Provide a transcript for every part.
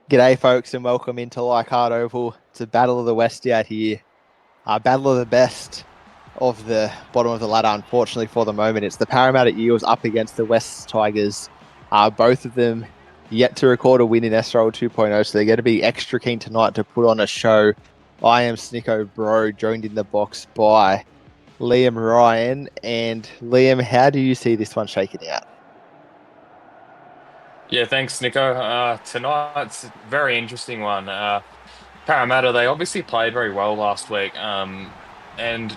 G'day, folks, and welcome into Leichhardt Oval. It's a battle of the West out here. Battle of the best of the bottom of the ladder, unfortunately, for the moment. It's the Parramatta Eels up against the West Tigers. Both of them yet to record a win in SRL 2.0, so they're going to be extra keen tonight to put on a show. I am Snicko Bro, joined in the box by Liam Ryan. And Liam, how do you see this one shaking out? Yeah, thanks, Nico. Tonight's a very interesting one. Parramatta, they obviously played very well last week, and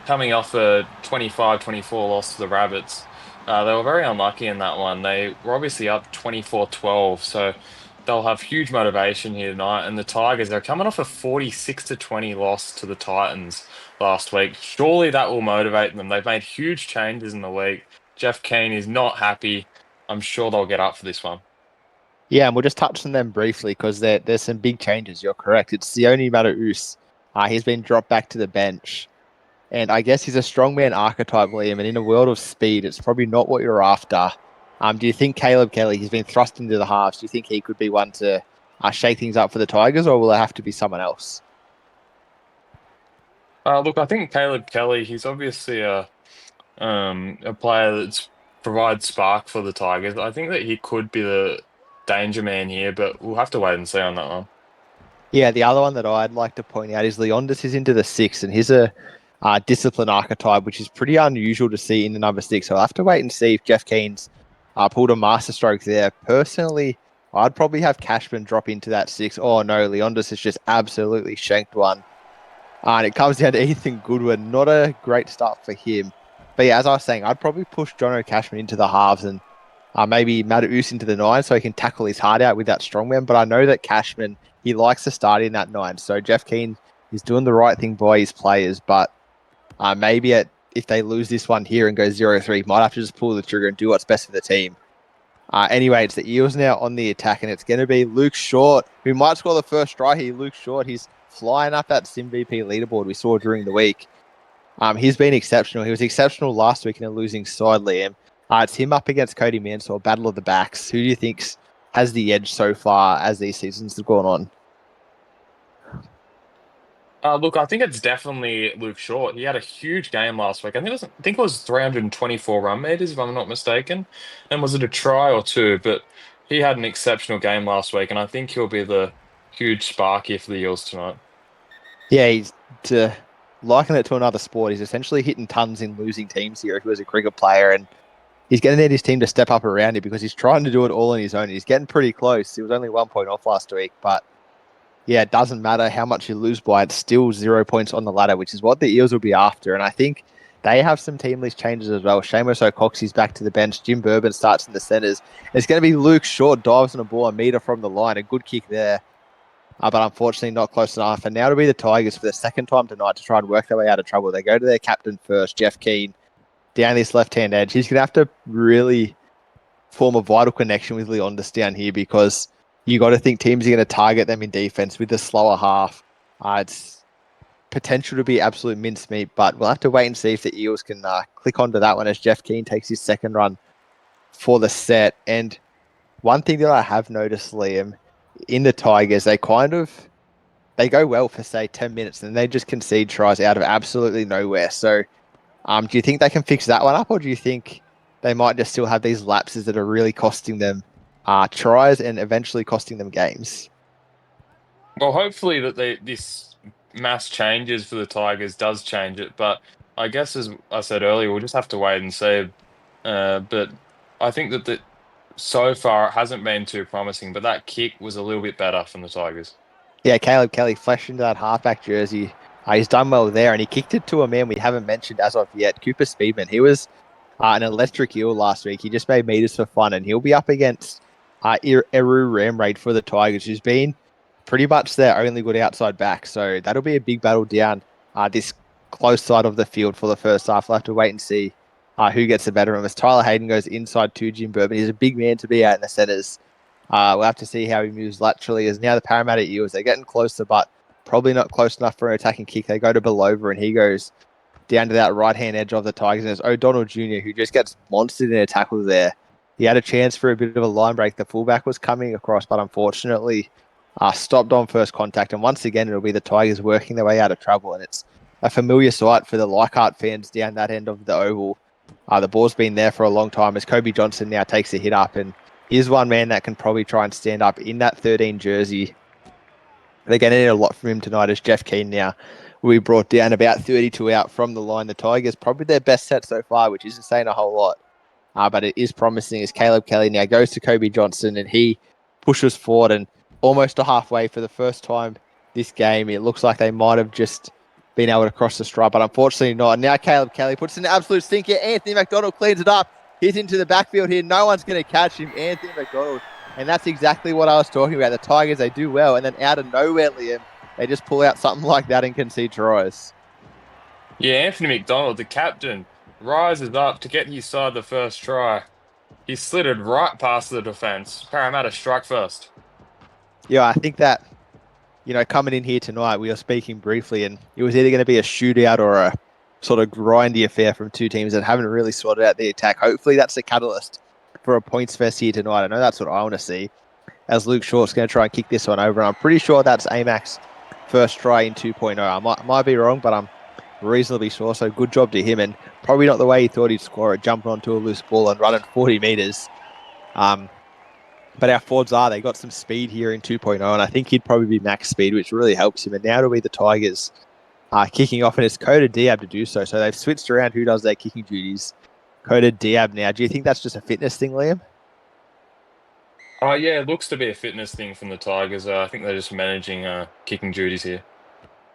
coming off a 25-24 loss to the Rabbits, they were very unlucky in that one. They were obviously up 24-12, so they'll have huge motivation here tonight. And the Tigers, they're coming off a 46-20 loss to the Titans last week. Surely that will motivate them. They've made huge changes in the league. Jeff Keane is not happy. I'm sure they'll get up for this one. Yeah, and we'll just touch on them briefly because there's some big changes. You're correct. It's Sione Mata'us. He's been dropped back to the bench. And I guess he's a strongman archetype, Liam. And in a world of speed, it's probably not what you're after. Do you think Caleb Kelly, he's been thrust into the halves, do you think he could be one to shake things up for the Tigers, or will it have to be someone else? Look, I think Caleb Kelly, he's obviously a player that's provides spark for the Tigers. I think that he could be the danger man here, but we'll have to wait and see on that one. Yeah, the other one that I'd like to point out is Leondis is into the six, and he's a discipline archetype, which is pretty unusual to see in the number six. So I'll have to wait and see if Jeff Keen's pulled a masterstroke there. Personally, I'd probably have Cashman drop into that six. Oh no, Leondis has just absolutely shanked one. And it comes down to Ethan Goodwin. Not a great start for him. But yeah, as I was saying, I'd probably push Jono Cashman into the halves and maybe Mata'us into the nine so he can tackle his heart out with that strongman. But I know that Cashman, he likes to start in that nine. So Jeff Keane is doing the right thing by his players. But if they lose this one here and go 0-3, might have to just pull the trigger and do what's best for the team. Anyway, it's the Eels now on the attack, and it's going to be Luke Short, who might score the first try here. Luke Short, he's flying up that SimVP leaderboard we saw during the week. He's been exceptional. He was exceptional last week in a losing side, Liam. It's him up against Cody Mansour, battle of the backs. Who do you think has the edge so far as these seasons have gone on? Look, I think it's definitely Luke Short. He had a huge game last week. I think it was 324 run meters, if I'm not mistaken. And was it a try or two? But he had an exceptional game last week, and I think he'll be the huge spark here for the Eels tonight. Yeah, he's to liken it to another sport. He's essentially hitting tons in losing teams here if he was a cricket player, and he's going to need his team to step up around him because he's trying to do it all on his own. He's getting pretty close. He was only 1 point off last week, but yeah, it doesn't matter how much you lose by. It's still 0 points on the ladder, which is what the Eels will be after. And I think they have some team list changes as well. Seamus O'Coxie's back to the bench. Jim Bourbon starts in the centres. It's going to be Luke Short dives on a ball a metre from the line. A good kick there, but unfortunately not close enough. And now it'll be the Tigers for the second time tonight to try and work their way out of trouble. They go to their captain first, Jeff Keane, down this left-hand edge. He's going to have to really form a vital connection with Leondis down here because you got to think teams are going to target them in defense with the slower half. It's potential to be absolute mincemeat, but we'll have to wait and see if the Eels can click onto that one as Jeff Keane takes his second run for the set. And one thing that I have noticed, Liam, in the Tigers, they go well for say 10 minutes and they just concede tries out of absolutely nowhere. So do you think they can fix that one up, or do you think they might just still have these lapses that are really costing them tries and eventually costing them games? Well, hopefully that this mass changes for the Tigers does change it, but I guess as I said earlier, we'll just have to wait and see. But I think that so far it hasn't been too promising, but that kick was a little bit better from the Tigers. Yeah, Caleb Kelly flashed into that halfback jersey. He's done well there, and he kicked it to a man we haven't mentioned as of yet, Cooper Speedman. He was an electric eel last week. He just made meters for fun, and he'll be up against Eru Ramraid for the Tigers, who's been pretty much their only good outside back. So that'll be a big battle down this close side of the field for the first half. We'll have to wait and see who gets the better of him. As Tyler Hayden goes inside to Jim Bourbon, he's a big man to be out in the centres. We'll have to see how he moves laterally. As now the Parramatta Eels, they're getting closer, but probably not close enough for an attacking kick. They go to Belova, and he goes down to that right-hand edge of the Tigers. And it's O'Donnell Jr., who just gets monstered in a tackle there. He had a chance for a bit of a line break. The fullback was coming across, but unfortunately stopped on first contact. And once again, it'll be the Tigers working their way out of trouble. And it's a familiar sight for the Leichhardt fans down that end of the oval. The ball's been there for a long time as Kobe Johnson now takes a hit up. And here's one man that can probably try and stand up in that 13 jersey. They're going to need a lot from him tonight as Jeff Keane now will be brought down about 32 out from the line. The Tigers, probably their best set so far, which isn't saying a whole lot. But it is promising as Caleb Kelly now goes to Kobe Johnson and he pushes forward and almost to halfway for the first time this game. It looks like they might have just been able to cross the stripe, but unfortunately not. And now Caleb Kelly puts in an absolute stinker. Anthony McDonald cleans it up. He's into the backfield here. No one's going to catch him. Anthony McDonald. And that's exactly what I was talking about. The Tigers, they do well. And then out of nowhere, Liam, they just pull out something like that and concede tries. Yeah, Anthony McDonald, the captain, rises up to get his side the first try. He slitted right past the defence. Parramatta strike first. Yeah, I think that, coming in here tonight, we were speaking briefly, and it was either going to be a shootout or a sort of grindy affair from two teams that haven't really sorted out the attack. Hopefully that's the catalyst for a points fest here tonight. I know that's what I want to see, as Luke Short's going to try and kick this one over. And I'm pretty sure that's AMAC's first try in 2.0. I might be wrong, but I'm reasonably sure. So good job to him, and probably not the way he thought he'd score it, jumping onto a loose ball and running 40 metres. But our forwards they got some speed here in 2.0, and I think he'd probably be max speed, which really helps him. And now it'll be the Tigers kicking off, and it's Coda Diab to do so. So they've switched around who does their kicking duties. Coda Diab now. Do you think that's just a fitness thing, Liam? Oh, yeah, it looks to be a fitness thing from the Tigers. I think they're just managing kicking duties here.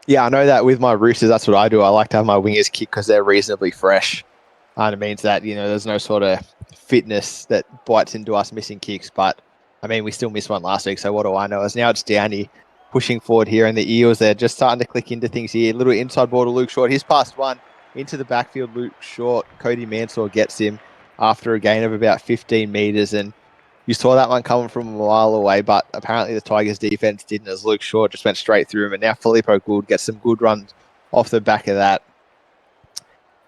Yeah, I know that with my Roosters, that's what I do. I like to have my wingers kick because they're reasonably fresh. And it means that, there's no sort of fitness that bites into us missing kicks. But, we still missed one last week, so what do I know? As now it's Downey pushing forward here, and the Eels, they're just starting to click into things here. A little inside ball to Luke Short. He's passed one into the backfield. Luke Short, Cody Mansour gets him after a gain of about 15 metres, and you saw that one coming from a mile away, but apparently the Tigers' defense didn't, as Luke Short just went straight through him. And now Filippo Gould gets some good runs off the back of that.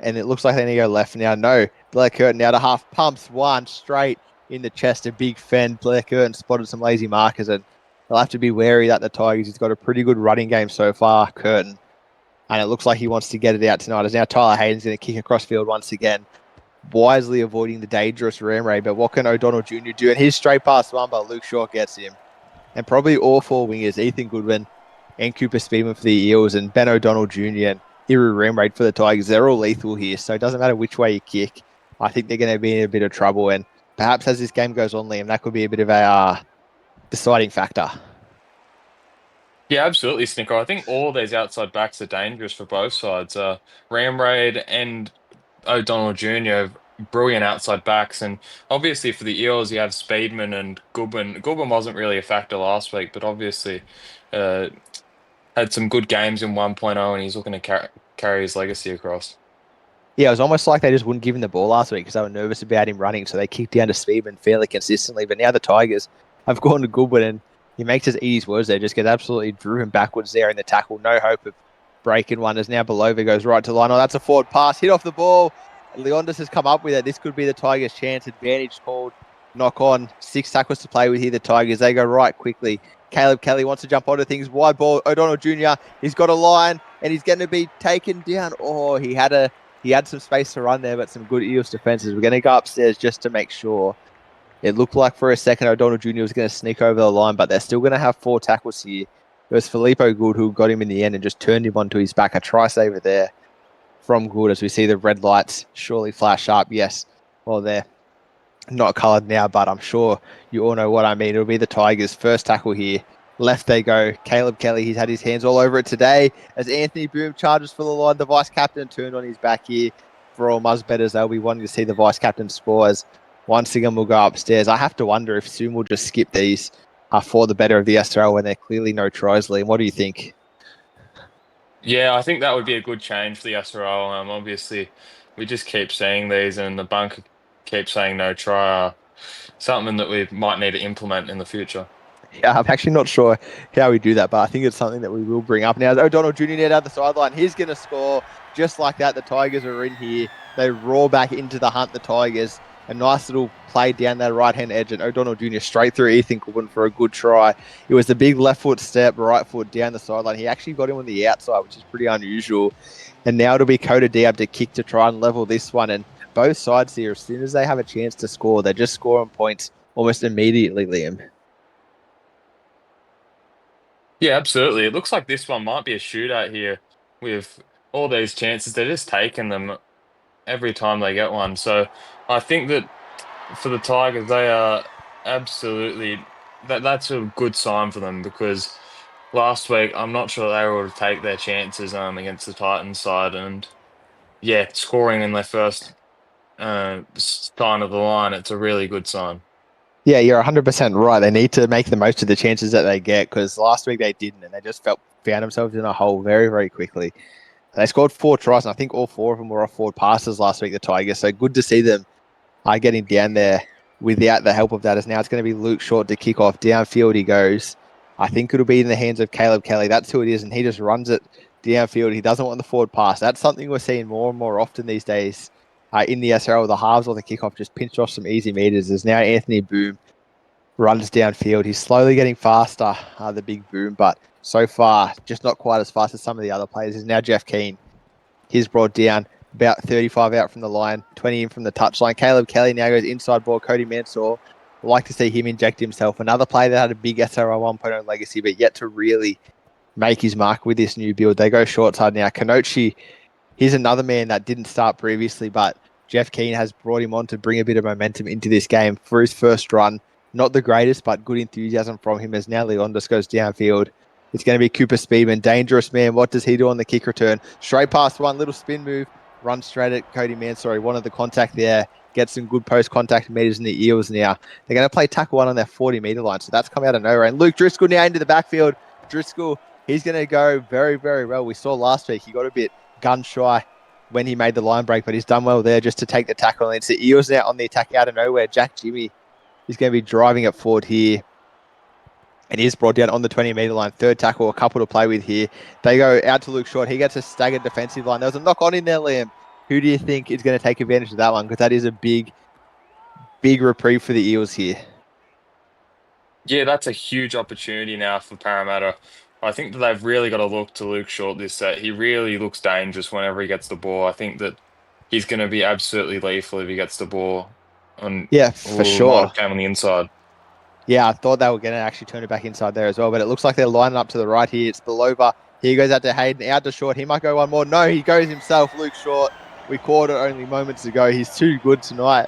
And it looks like they need to go left now. No, Blair Curtin out of half, pumps one straight in the chest. A big fend. Blair Curtin spotted some lazy markers, and they'll have to be wary that the Tigers, he's got a pretty good running game so far, Curtin. And it looks like he wants to get it out tonight, as now Tyler Hayden's going to kick across field once again, wisely avoiding the dangerous ram raid. But what can O'Donnell Jr. do? And he's straight past one, but Luke Short gets him. And probably all four wingers, Ethan Goodwin and Cooper Speedman for the Eels, and Ben O'Donnell Jr. and Iru ram raid for the Tigers, they're all lethal here. So it doesn't matter which way you kick. I think they're going to be in a bit of trouble. And perhaps as this game goes on, Liam, that could be a bit of a deciding factor. Yeah, absolutely, Snicker. I think all these outside backs are dangerous for both sides. Ram Raid and O'Donnell Jr., brilliant outside backs. And obviously for the Eels, you have Speedman and Goodwin. Goodwin wasn't really a factor last week, but obviously had some good games in 1.0, and he's looking to carry his legacy across. Yeah, it was almost like they just wouldn't give him the ball last week because they were nervous about him running, so they kicked down to Speedman fairly consistently. But now the Tigers have gone to Goodwin, and he makes us eat his words there. Just get absolutely drew him backwards there in the tackle. No hope of breaking one, as now Belova goes right to line. Oh, that's a forward pass. Hit off the ball. Leondis has come up with it. This could be the Tigers' chance. Advantage called. Knock on. 6 tackles to play with here, the Tigers. They go right quickly. Caleb Kelly wants to jump onto things. Wide ball. O'Donnell Jr. He's got a line, and he's going to be taken down. Oh, he had some space to run there, but some good Eels defenses. We're going to go upstairs just to make sure. It looked like for a second O'Donnell Jr. was going to sneak over the line, but they're still going to have 4 tackles here. It was Filippo Gould who got him in the end and just turned him onto his back. A try saver there from Gould as we see the red lights surely flash up. Yes, well, they're not coloured now, but I'm sure you all know what I mean. It'll be the Tigers' first tackle here. Left they go. Caleb Kelly, he's had his hands all over it today as Anthony Boom charges for the line. The vice-captain turned on his back here. For all Muzbetters, they'll be wanting to see the vice-captain scores. Once again, we'll go upstairs. I have to wonder if Zoom will just skip these for the better of the SRL when there are clearly no tries, Liam. What do you think? Yeah, I think that would be a good change for the SRL. Obviously, we just keep seeing these, and the bunker keeps saying no try. Something that we might need to implement in the future. Yeah, I'm actually not sure how we do that, but I think it's something that we will bring up. Now, O'Donnell Jr. down the sideline. He's going to score just like that. The Tigers are in here. They roar back into the hunt, the Tigers. A nice little play down that right-hand edge, and O'Donnell Jr. straight through Ethan Goodwin for a good try. It was the big left foot step, right foot down the sideline. He actually got him on the outside, which is pretty unusual. And now it'll be Coda Diab to kick to try and level this one. And both sides here, as soon as they have a chance to score, they're just scoring points almost immediately, Liam. Yeah, absolutely. It looks like this one might be a shootout here with all these chances. They're just taking them every time they get one. So I think that for the Tigers, they are absolutely that's a good sign for them because last week I'm not sure they were able to take their chances against the Titans side and yeah, scoring in their first sign of the line. It's a really good sign. Yeah, you're 100% right. They need to make the most of the chances that they get because last week they didn't, and they just found themselves in a hole very, very quickly. They scored 4 tries, and I think all 4 of them were off forward passes last week, the Tigers. So good to see them getting down there without the help of that. As now it's going to be Luke Short to kick off. Downfield he goes. I think it'll be in the hands of Caleb Kelly. That's who it is, and he just runs it downfield. He doesn't want the forward pass. That's something we're seeing more and more often these days in the SRL. The halves or the kickoff just pinch off some easy meters. There's now Anthony Boom runs downfield. He's slowly getting faster, the big Boom, but so far just not quite as fast as some of the other players. Is now Jeff Keane. He's brought down about 35 out from the line, 20 in from the touchline. Caleb Kelly now goes inside ball. Cody Mansour. Like to see him inject himself. Another player that had a big SRL 1.0 legacy, but yet to really make his mark with this new build. They go short side now. Kanochi, he's another man that didn't start previously, but Jeff Keane has brought him on to bring a bit of momentum into this game for his first run. Not the greatest, but good enthusiasm from him as now Leondis goes downfield. It's going to be Cooper Speedman, dangerous man. What does he do on the kick return? Straight past one, little spin move, run straight at Cody Mansour. He wanted the contact there, get some good post contact meters in the Eels now. They're going to play tackle 1 on their 40-meter line, so that's come out of nowhere. And Luke Driscoll now into the backfield. Driscoll, he's going to go very, very well. We saw last week he got a bit gun shy when he made the line break, but he's done well there just to take the tackle. And it's the Eels now on the attack out of nowhere. Jack Jimmy is going to be driving it forward here. And he's brought down on the 20-meter line. Third tackle, a couple to play with here. They go out to Luke Short. He gets a staggered defensive line. There was a knock on in there, Liam. Who do you think is going to take advantage of that one? Because that is a big, big reprieve for the Eels here. Yeah, that's a huge opportunity now for Parramatta. I think that they've really got to look to Luke Short this set. He really looks dangerous whenever he gets the ball. I think that he's going to be absolutely lethal if he gets the ball on. Yeah, for Oh, might sure. have came on the inside. Yeah, I thought they were going to actually turn it back inside there as well, but it looks like they're lining up to the right here. It's Belova. He goes out to Hayden, out to Short. He might go one more. No, he goes himself, Luke Short. We called it only moments ago. He's too good tonight.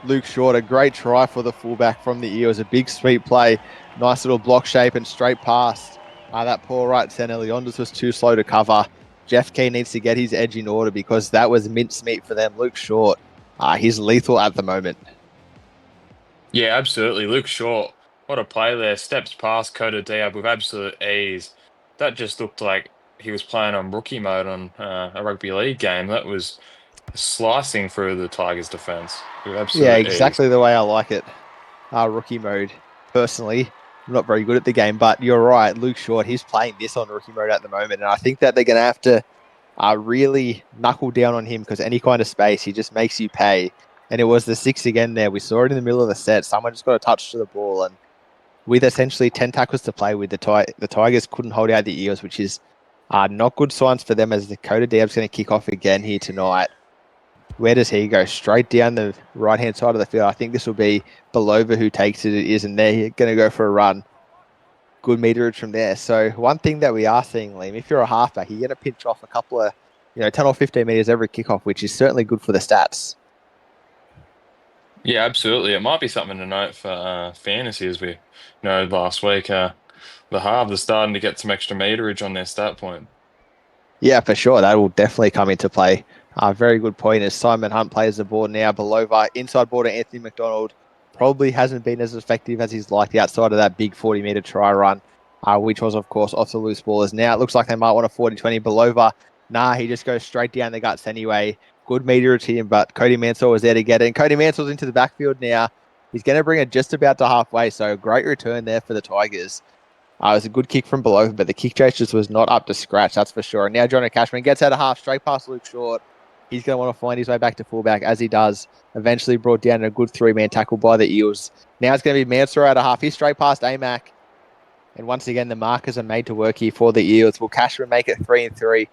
Luke Short, a great try for the fullback from the Eels. A big sweep play. Nice little block shape and straight past. That poor right centre, Leondis was too slow to cover. Jeff Key needs to get his edge in order because that was mincemeat for them. Luke Short, he's lethal at the moment. Yeah, absolutely. Luke Short, what a play there. Steps past Coda Diab with absolute ease. That just looked like he was playing on rookie mode on a rugby league game. That was slicing through the Tigers' defense with Yeah, absolute ease. exactly the way I like it. Rookie mode. Personally, I'm not very good at the game, but you're right. Luke Short, he's playing this on rookie mode at the moment, and I think that they're going to have to really knuckle down on him because any kind of space, he just makes you pay. And it was the 6 again there. We saw it in the middle of the set. Someone just got a touch to the ball, and with essentially 10 tackles to play with, the Tigers couldn't hold out the Eels, which is not good signs for them as the Coda Dab's going to kick off again here tonight. Where does he go? Straight down the right-hand side of the field. I think this will be Belova who takes it, and they're going to go for a run. Good meterage from there. So one thing that we are seeing, Liam, if you're a halfback, you're going to pinch off a couple of, 10 or 15 meters every kickoff, which is certainly good for the stats. Yeah, absolutely. It might be something to note for fantasy, as we know last week. The halves are starting to get some extra meterage on their stat point. Yeah, for sure. That will definitely come into play. Very good point as Simon Hunt plays the board now. Belova, inside border, Anthony McDonald probably hasn't been as effective as he's liked outside of that big 40-meter try run, which was, of course, off the loose ballers. Now it looks like they might want a 40-20. Belova, he just goes straight down the guts anyway. Good meterage to him, but Cody Mansour was there to get it. And Cody Mansour's into the backfield now. He's going to bring it just about to halfway, so great return there for the Tigers. It was a good kick from below, but the kick chase just was not up to scratch, that's for sure. And now Johnny Cashman gets out of half, straight past Luke Short. He's going to want to find his way back to fullback, as he does. Eventually brought down a good 3-man tackle by the Eels. Now it's going to be Mansour out of half. He's straight past Amac. And once again, the markers are made to work here for the Eels. Will Cashman make it 3-3?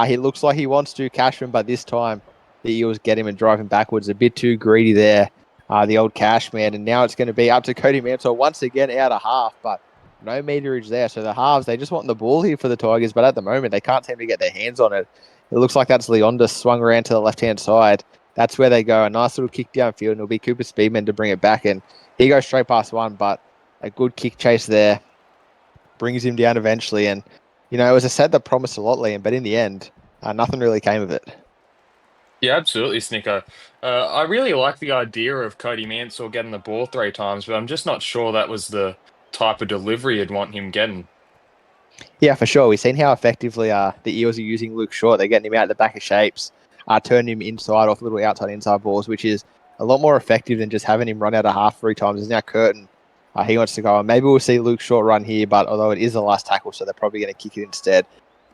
He looks like he wants to, Cashman, but this time the Eels get him and drive him backwards. A bit too greedy there, the old Cashman. And now it's going to be up to Cody Mansour once again out of half, but no meterage there. So the halves, they just want the ball here for the Tigers, but at the moment, they can't seem to get their hands on it. It looks like that's Leondis swung around to the left-hand side. That's where they go. A nice little kick downfield, and it'll be Cooper Speedman to bring it back. And he goes straight past one, but a good kick chase there brings him down eventually. And, it was a set that promised a lot, Liam, but in the end, nothing really came of it. Yeah, absolutely, Snicker. I really like the idea of Cody Mansour getting the ball 3 times, but I'm just not sure that was the type of delivery you'd want him getting. Yeah, for sure. We've seen how effectively the Eels are using Luke Short. They're getting him out the back of shapes, turning him inside off little outside-inside balls, which is a lot more effective than just having him run out of half 3 times. There's now Curtin. He wants to go. And maybe we'll see Luke Short run here, but although it is the last tackle, so they're probably going to kick it instead.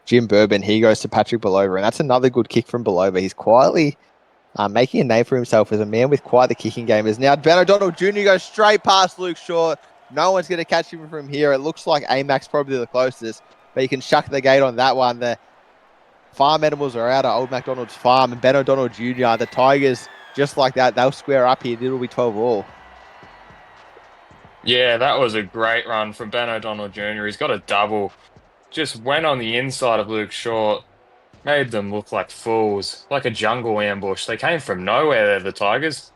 Jim Bourbon, he goes to Patrick Belova, and that's another good kick from Belova. He's quietly making a name for himself as a man with quite the kicking game. As now Ben O'Donnell Jr. goes straight past Luke Short. No one's going to catch him from here. It looks like Amac's probably the closest, but you can shuck the gate on that one. The farm animals are out at Old MacDonald's farm, and Ben O'Donnell Jr., the Tigers, just like that, they'll square up here. It'll be 12 all. Yeah, that was a great run from Ben O'Donnell Jr. He's got a double. Just went on the inside of Luke Short, made them look like fools, like a jungle ambush. They came from nowhere, they're the Tigers.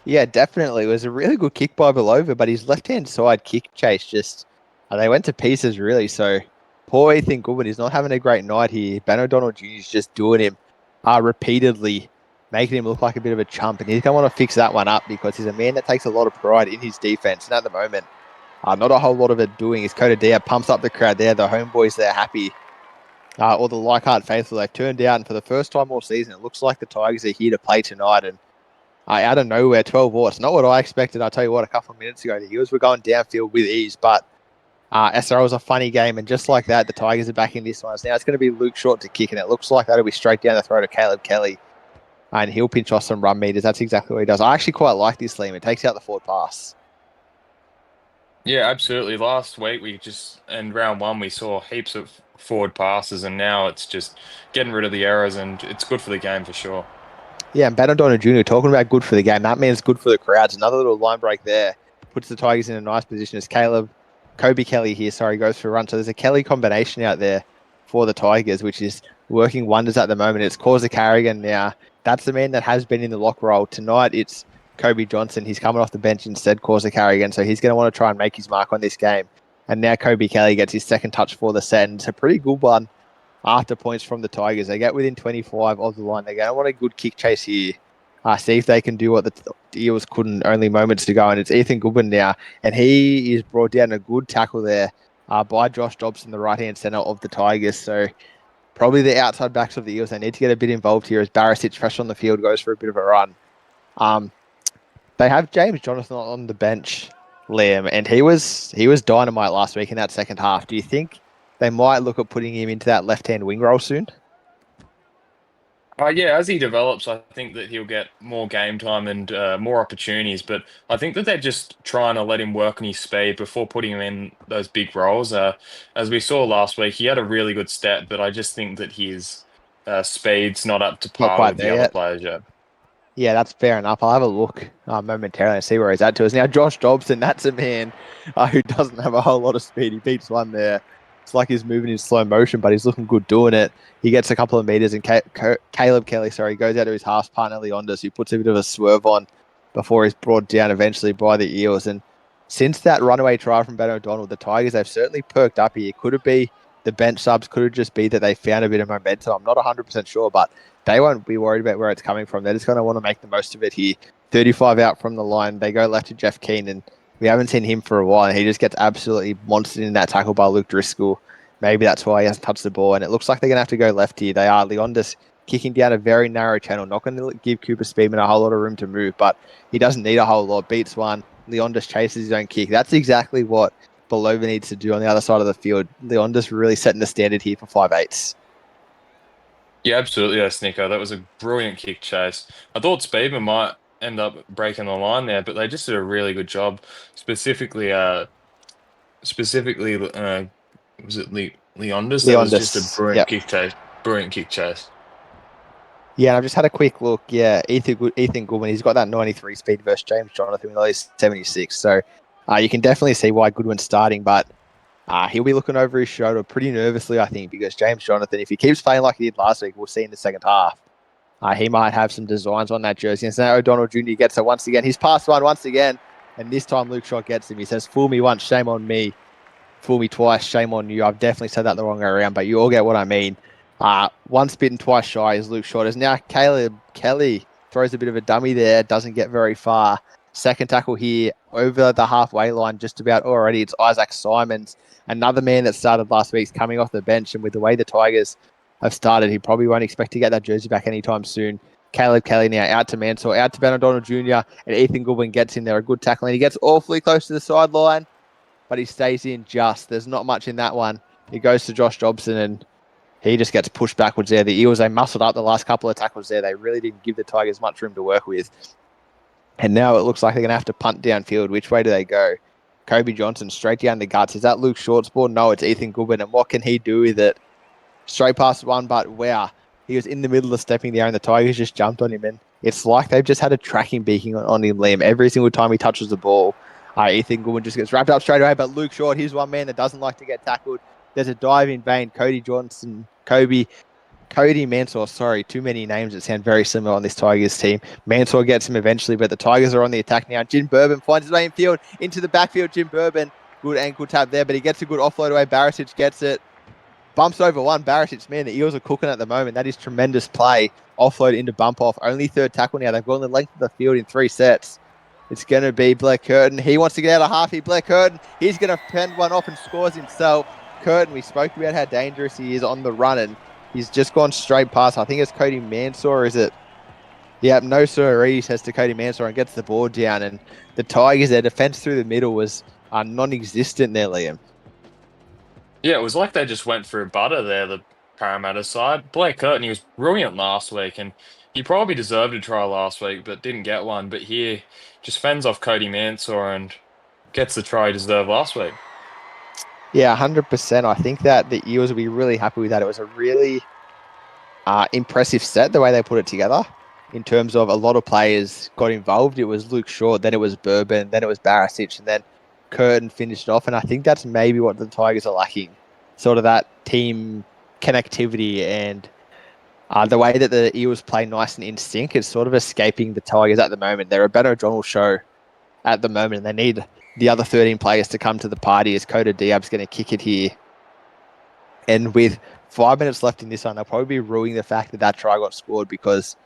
Yeah, definitely. It was a really good kick by Belova, but his left-hand side kick chase just, they went to pieces, really. So poor Ethan Goodwin is not having a great night here. Ben O'Donnell Jr. is just doing him repeatedly, making him look like a bit of a chump. And he's going to want to fix that one up because he's a man that takes a lot of pride in his defense. And at the moment, not a whole lot of it doing. His Coda Dia pumps up the crowd there. The homeboys, they're happy. All the Leichhardt faithful, they've turned out. And for the first time all season, it looks like the Tigers are here to play tonight. And out of nowhere, 12 all. It's not what I expected. I'll tell you what, a couple of minutes ago, the Eels were going downfield with ease, but SRL was a funny game, and just like that, the Tigers are back in this one. So now it's going to be Luke Short to kick, and it looks like that'll be straight down the throat of Caleb Kelly, and he'll pinch off some run meters. That's exactly what he does. I actually quite like this, Liam. It takes out the forward pass. Yeah, absolutely. Last week in round one, we saw heaps of forward passes, and now it's just getting rid of the errors, and it's good for the game for sure. Yeah, and Ben O'Donnell Jr. talking about good for the game. That means good for the crowds. Another little line break there puts the Tigers in a nice position as Kobe Kelly here, goes for a run. So there's a Kelly combination out there for the Tigers, which is working wonders at the moment. It's Causa Carrigan now. That's the man that has been in the lock role. Tonight, it's Kobe Johnson. He's coming off the bench instead, Causa Carrigan. So he's going to want to try and make his mark on this game. And now Kobe Kelly gets his second touch for the set. And it's a pretty good one after points from the Tigers. They get within 25 of the line. They're going to want a good kick chase here. See if they can do what the Eels couldn't only moments ago. And it's Ethan Goodwin now. And he is brought down a good tackle there by Josh Dobson, the right-hand centre of the Tigers. So probably the outside backs of the Eels, they need to get a bit involved here as Barisic, fresh on the field, goes for a bit of a run. They have James Jonathan on the bench, Liam, and he was dynamite last week in that second half. Do you think they might look at putting him into that left-hand wing role soon? Yeah, as he develops, I think that he'll get more game time and more opportunities. But I think that they're just trying to let him work on his speed before putting him in those big roles. As we saw last week, he had a really good step, but I just think that his speed's not up to Not par quite with the there other yet. players yet. Yeah, that's fair enough. I'll have a look momentarily and see where he's at to us. Now, Josh Dobson, that's a man who doesn't have a whole lot of speed. He beats one there. It's like he's moving in slow motion, but he's looking good doing it. He gets a couple of meters, and Caleb Kelly, goes out to his half partner, Leondis, who puts a bit of a swerve on before he's brought down eventually by the Eels. And since that runaway try from Ben O'Donnell, the Tigers, they've certainly perked up here. Could it be the bench subs? Could it just be that they found a bit of momentum? I'm not 100% sure, but they won't be worried about where it's coming from. They're just going to want to make the most of it here. 35 out from the line. They go left to Jeff Keenan. We haven't seen him for a while, and he just gets absolutely monstered in that tackle by Luke Driscoll. Maybe that's why he hasn't touched the ball, and it looks like they're going to have to go left here. They are. Leondis kicking down a very narrow channel, not going to give Cooper Speedman a whole lot of room to move, but he doesn't need a whole lot. Beats one. Leondis chases his own kick. That's exactly what Belova needs to do on the other side of the field. Leondis really setting the standard here for 5/8. Yeah, absolutely, yes, Nico. That was a brilliant kick chase. I thought Speedman might end up breaking the line there, but they just did a really good job. Specifically, was it Leonders? That was just a Leondis. brilliant Yep. kick chase. Brilliant kick chase. Yeah, and I've just had a quick look. Yeah, Ethan Goodwin, he's got that 93 speed versus James Jonathan with only 76. So you can definitely see why Goodwin's starting, but he'll be looking over his shoulder pretty nervously, I think, because James Jonathan, if he keeps playing like he did last week, we'll see in the second half. He might have some designs on that jersey. And so now O'Donnell Jr. gets it once again. He's passed one once again, and this time Luke Shaw gets him. He says, "Fool me once, shame on me. Fool me twice, shame on you." I've definitely said that the wrong way around, but you all get what I mean. Once bitten, twice shy is Luke Short. As now Caleb Kelly throws a bit of a dummy there, doesn't get very far. Second tackle here over the halfway line, just about already. It's Isaac Simons, another man that started last week's coming off the bench, and with the way the Tigers have started, he probably won't expect to get that jersey back anytime soon. Caleb Kelly now out to Mansour, out to Ben O'Donnell Jr., and Ethan Goodwin gets in there. A good tackle, and he gets awfully close to the sideline, but he stays in just. There's not much in that one. He goes to Josh Dobson, and he just gets pushed backwards there. The Eels, they muscled up the last couple of tackles there. They really didn't give the Tigers much room to work with. And now it looks like they're going to have to punt downfield. Which way do they go? Kobe Johnson straight down the guts. Is that Luke Short's ball? No, it's Ethan Goodwin. And what can he do with it? Straight past one, but wow. He was in the middle of stepping there, and the Tigers just jumped on him. And it's like they've just had a tracking beacon on him, Liam. Every single time he touches the ball, Ethan Goodwin just gets wrapped up straight away. But Luke Short, he's one man that doesn't like to get tackled. There's a dive in vain. Cody Mansour, sorry, too many names that sound very similar on this Tigers team. Mansour gets him eventually, but the Tigers are on the attack now. Jim Bourbon finds his way in field, into the backfield. Jim Bourbon, good ankle tap there, but he gets a good offload away. Barisic gets it, bumps over one. Barisic, man, the Eels are cooking at the moment. That is tremendous play. Offload into bump off. Only third tackle now. They've gone the length of the field in 3 sets. It's going to be Blair Curtin. He wants to get out of half here. Blair Curtin, he's going to fend one off and scores himself. Curtin, we spoke about how dangerous he is on the run, and he's just gone straight past. I think it's Cody Mansour, is it? Yeah, no sir. He says to Cody Mansour and gets the ball down. And the Tigers, their defense through the middle was non-existent there, Liam. Yeah, it was like they just went through butter there, the Parramatta side. Blake Curtin, he was brilliant last week, and he probably deserved a try last week, but didn't get one. But here, just fends off Cody Mansour and gets the try he deserved last week. Yeah, 100%. I think that the Eels will be really happy with that. It was a really impressive set, the way they put it together, in terms of a lot of players got involved. It was Luke Short, then it was Bourbon, then it was Barisic, and then Curtin finished off. And I think that's maybe what the Tigers are lacking, sort of that team connectivity and the way that the Eels play nice and in sync is sort of escaping the Tigers at the moment. They're a better Donald show at the moment, and they need the other 13 players to come to the party as Coda Diab's going to kick it here. And with 5 minutes left in this one, they'll probably be ruining the fact that that try got scored because,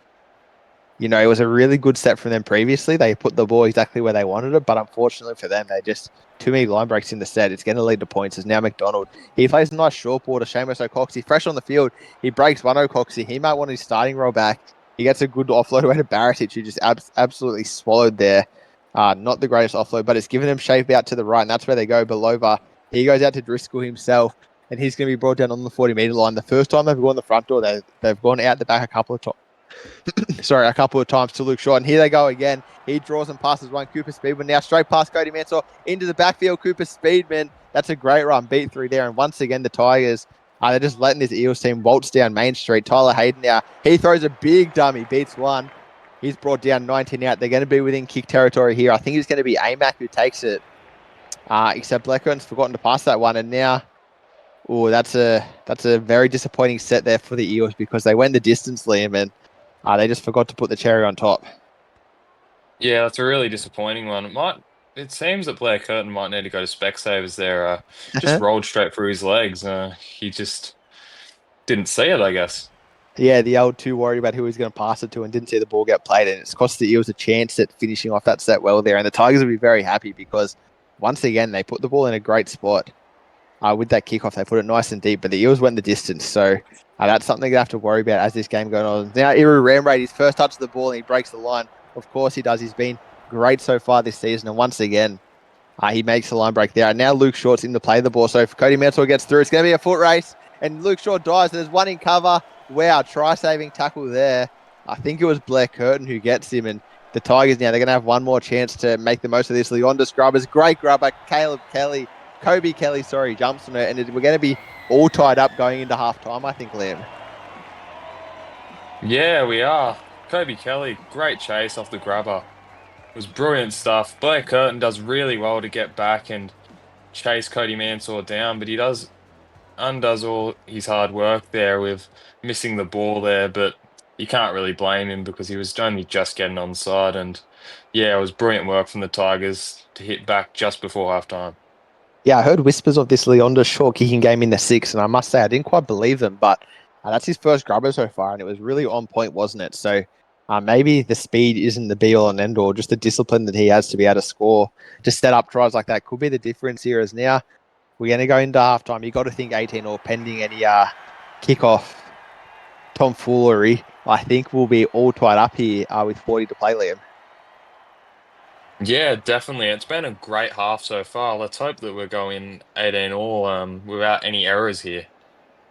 you know, it was a really good set from them previously. They put the ball exactly where they wanted it, but unfortunately for them, they just too many line breaks in the set. It's going to lead to points. As now McDonald, he plays a nice short ball to Seamus O'Coxie, fresh on the field. He breaks one O'Coxie. He might want his starting roll back. He gets a good offload away to Barisic, who just absolutely swallowed there. Not the greatest offload, but it's given them shape out to the right, and that's where they go. Belova, he goes out to Driscoll himself, and he's going to be brought down on the 40-metre line. The first time they've gone the front door, they've gone out the back a couple of times. A couple of times to Luke Shaw, and here they go again. He draws and passes one. Cooper Speedman now straight past Cody Mansour into the backfield. Cooper Speedman, that's a great run, beat through there, and once again the Tigers, they're just letting this Eels team waltz down Main Street. Tyler Hayden now, he throws a big dummy, beats one. He's brought down 19 out. They're going to be within kick territory here. I think it's going to be Amac who takes it, except Blackburn's forgotten to pass that one, and now that's a very disappointing set there for the Eels because they went the distance, Liam, and they just forgot to put the cherry on top. Yeah, that's a really disappointing one. It seems that Blair Curtin might need to go to Specsavers there. Just rolled straight through his legs. He just didn't see it, I guess. Yeah, the old too worried about who he's going to pass it to and didn't see the ball get played, and it's cost the Eels a chance at finishing off that set well there. And the Tigers will be very happy because once again they put the ball in a great spot. With that kickoff, they put it nice and deep, but the Eels went the distance, so that's something they have to worry about as this game goes on. Now, Iru Ramrate, his first touch of the ball, and he breaks the line. Of course he does. He's been great so far this season, and once again, he makes the line break there. And now Luke Short's in to play the ball, so if Cody Mansour gets through, it's going to be a foot race, and Luke Short dives. There's one in cover. wow, try-saving tackle there. I think it was Blair Curtin who gets him, and the Tigers now, they're going to have one more chance to make the most of this. Leonda Scrubbers, great grubber. Kobe Kelly, sorry, jumps on it, and we're going to be all tied up going into half-time, I think, Liam. Yeah, we are. Kobe Kelly, great chase off the grubber. It was brilliant stuff. Blair Curtin does really well to get back and chase Cody Mansour down, but he undoes all his hard work there with missing the ball there, but you can't really blame him because he was only just getting onside. And yeah, it was brilliant work from the Tigers to hit back just before halftime. Yeah, I heard whispers of this Leonda short kicking game in the six, and I must say I didn't quite believe them, but that's his first grubber so far, and it was really on point, wasn't it? So maybe the speed isn't the be all and end all, just the discipline that he has to be able to score, to set up tries like that could be the difference here. As now we're going to go into halftime, you got to think 18 or pending any kickoff tomfoolery. I think we'll be all tied up here with 40 to play, Liam. Yeah, definitely. It's been a great half so far. Let's hope that we're going 18 all without any errors here.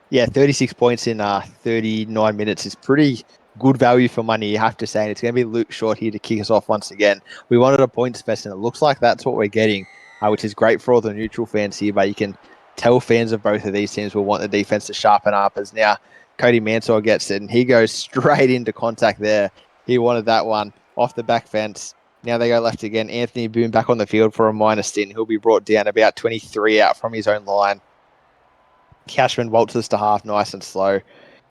Yeah, 36 points in 39 minutes is pretty good value for money, you have to say. And it's going to be Luke Short here to kick us off once again. We wanted a points fest, and it looks like that's what we're getting, which is great for all the neutral fans here. But you can tell fans of both of these teams will want the defense to sharpen up, as now Cody Mansour gets it, and he goes straight into contact there. He wanted that one off the back fence. Now they go left again. Anthony Boone back on the field for a minor stint. He'll be brought down about 23 out from his own line. Cashman waltzes to half nice and slow.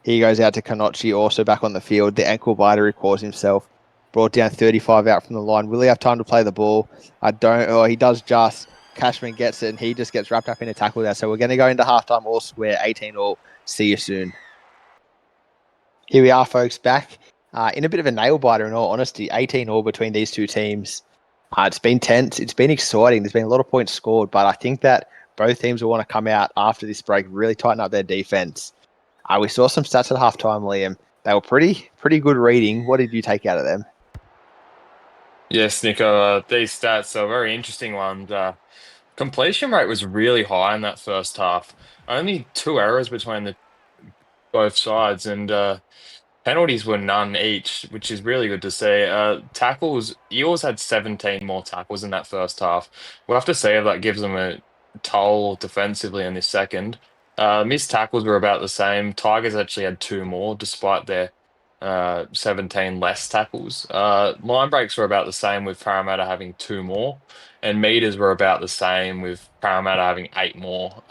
He goes out to Kanochi, also back on the field. The ankle biter records himself. Brought down 35 out from the line. Will he have time to play the ball? I don't. Oh, he does just. Cashman gets it, and he just gets wrapped up in a tackle there. So we're going to go into halftime all square, 18 all. See you soon. Here we are, folks, back in a bit of a nail biter, in all honesty. 18 all between these two teams. It's been tense. It's been exciting. There's been a lot of points scored, but I think that both teams will want to come out after this break, really tighten up their defense. We saw some stats at halftime, Liam. They were pretty good reading. What did you take out of them? Yes, Nico, these stats are very interesting ones. Completion rate was really high in that first half. Only two errors between the both sides, and penalties were none each, which is really good to see. Tackles, Eels had 17 more tackles in that first half. We'll have to see if that gives them a toll defensively in this second. Missed tackles were about the same. Tigers actually had two more, despite their 17 less tackles. Line breaks were about the same, with Parramatta having two more, and meters were about the same, with Parramatta having eight more.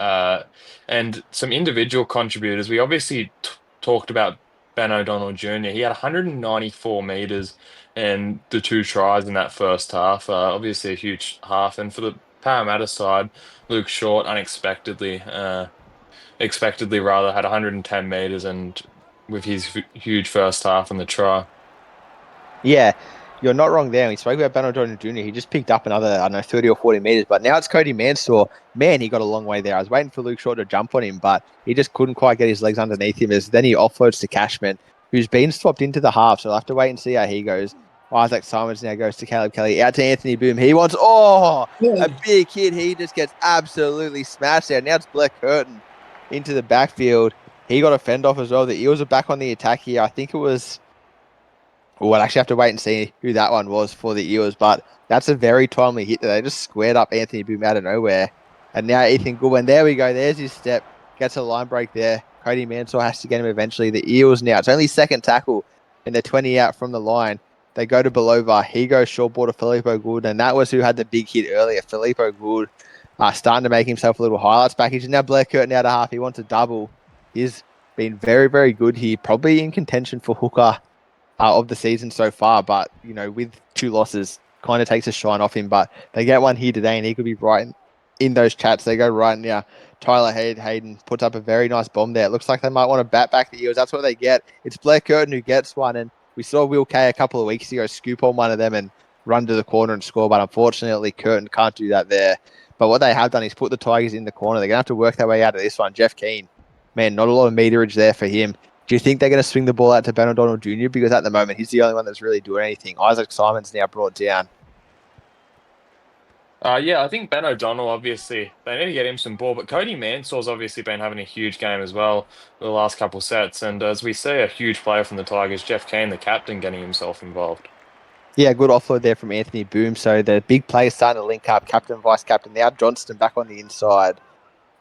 And some individual contributors. We obviously talked about Ben O'Donnell Jr. He had 194 meters and the two tries in that first half. Obviously, a huge half. And for the Parramatta side, Luke Short expectedly rather, had 110 meters and with his huge first half and the try. Yeah, you're not wrong there. We spoke about Banner Jordan Jr. He just picked up another, I don't know, 30 or 40 meters, but now it's Cody Mansour. Man, he got a long way there. I was waiting for Luke Short to jump on him, but he just couldn't quite get his legs underneath him. As then he offloads to Cashman, who's been swapped into the half, so I'll have to wait and see how he goes. Isaac Simons now goes to Caleb Kelly, out to Anthony Boom. He wants, a big hit. He just gets absolutely smashed there. Now it's Black Curtin into the backfield. He got a fend off as well. The Eels are back on the attack here. I think it was. We'll actually have to wait and see who that one was for the Eels, but that's a very timely hit that they just squared up Anthony Boom out of nowhere. And now Ethan Goodwin, there we go. There's his step. Gets a line break there. Cody Mansour has to get him eventually. The Eels now, it's only second tackle, and they're 20 out from the line. They go to Belova. He goes short ball to Filippo Good, and that was who had the big hit earlier. Filippo Good starting to make himself a little highlights package. And now Blair Curtin out of half. He wants a double. He's been very, very good here. Probably in contention for hooker of the season so far, but with two losses, kind of takes a shine off him. But they get one here today, and he could be right in those chats. They go right now. Tyler Hayden puts up a very nice bomb there. It looks like they might want to bat back the Eels. That's what they get. It's Blair Curtin who gets one, and we saw Will Kay a couple of weeks ago scoop on one of them and run to the corner and score, but unfortunately Curtin can't do that there. But what they have done is put the Tigers in the corner. They're going to have to work their way out of this one. Jeff Keane, man, not a lot of meterage there for him. Do you think they're going to swing the ball out to Ben O'Donnell Jr.? Because at the moment, he's the only one that's really doing anything. Isaac Simons now brought down. Yeah, I think Ben O'Donnell, obviously, they need to get him some ball, but Cody Mansour's obviously been having a huge game as well the last couple sets. And as we see, a huge player from the Tigers, Jeff Keane, the captain, getting himself involved. Yeah, good offload there from Anthony Boom. So the big players starting to link up, captain, vice captain. Now Johnston back on the inside.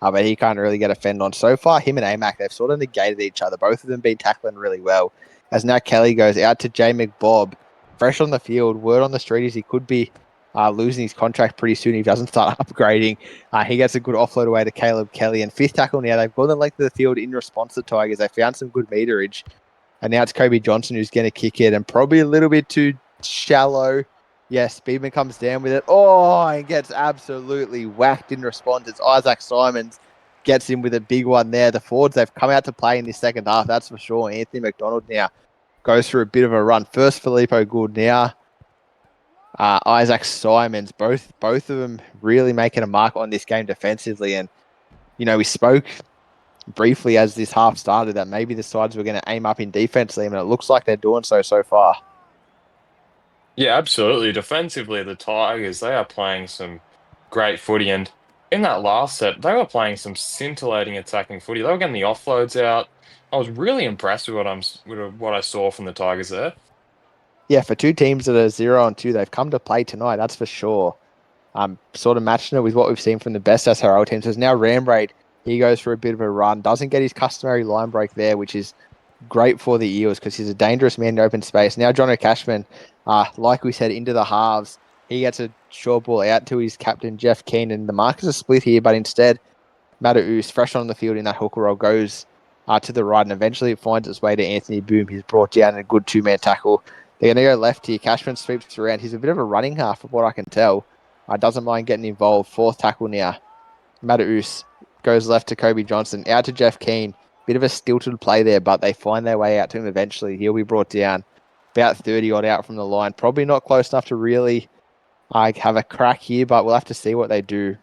But he can't really get a fend on. So far, him and Amac, they've sort of negated each other. Both of them been tackling really well. As now Kelly goes out to Jay McBob, fresh on the field. Word on the street is he could be losing his contract pretty soon if he doesn't start upgrading. He gets a good offload away to Caleb Kelly. And fifth tackle now, they've gone the length of the field in response to Tigers. They found some good meterage. And now it's Kobe Johnson who's going to kick it and probably a little bit too shallow. Yeah, Speedman comes down with it. Oh, and gets absolutely whacked in response. It's Isaac Simons gets in with a big one there. The forwards, they've come out to play in this second half, that's for sure. Anthony McDonald now goes through a bit of a run. First, Filippo Good. Now, Isaac Simons. Both of them really making a mark on this game defensively. And, we spoke briefly as this half started that maybe the sides were going to aim up in defense, and it looks like they're doing so far. Yeah, absolutely. Defensively, the Tigers, they are playing some great footy. And in that last set, they were playing some scintillating attacking footy. They were getting the offloads out. I was really impressed with what I saw from the Tigers there. Yeah, for two teams that are 0-2, they've come to play tonight, that's for sure. Sort of matching it with what we've seen from the best SRL teams. There's now Rambraid. He goes for a bit of a run, doesn't get his customary line break there, which is great for the Eels because he's a dangerous man in open space. Now John O'Cashman, like we said, into the halves. He gets a short ball out to his captain, Jeff Keenan. The markers are split here, but instead, Mataus, fresh on the field in that hooker roll, goes to the right, and eventually it finds its way to Anthony Boom. He's brought down in a good two-man tackle. They're going to go left here. Cashman sweeps around. He's a bit of a running half, of what I can tell. Doesn't mind getting involved. Fourth tackle now. Mataus goes left to Kobe Johnson. Out to Jeff Keane. Bit of a stilted play there, but they find their way out to him eventually. He'll be brought down about 30 odd out from the line. Probably not close enough to really have a crack here, but we'll have to see what they do.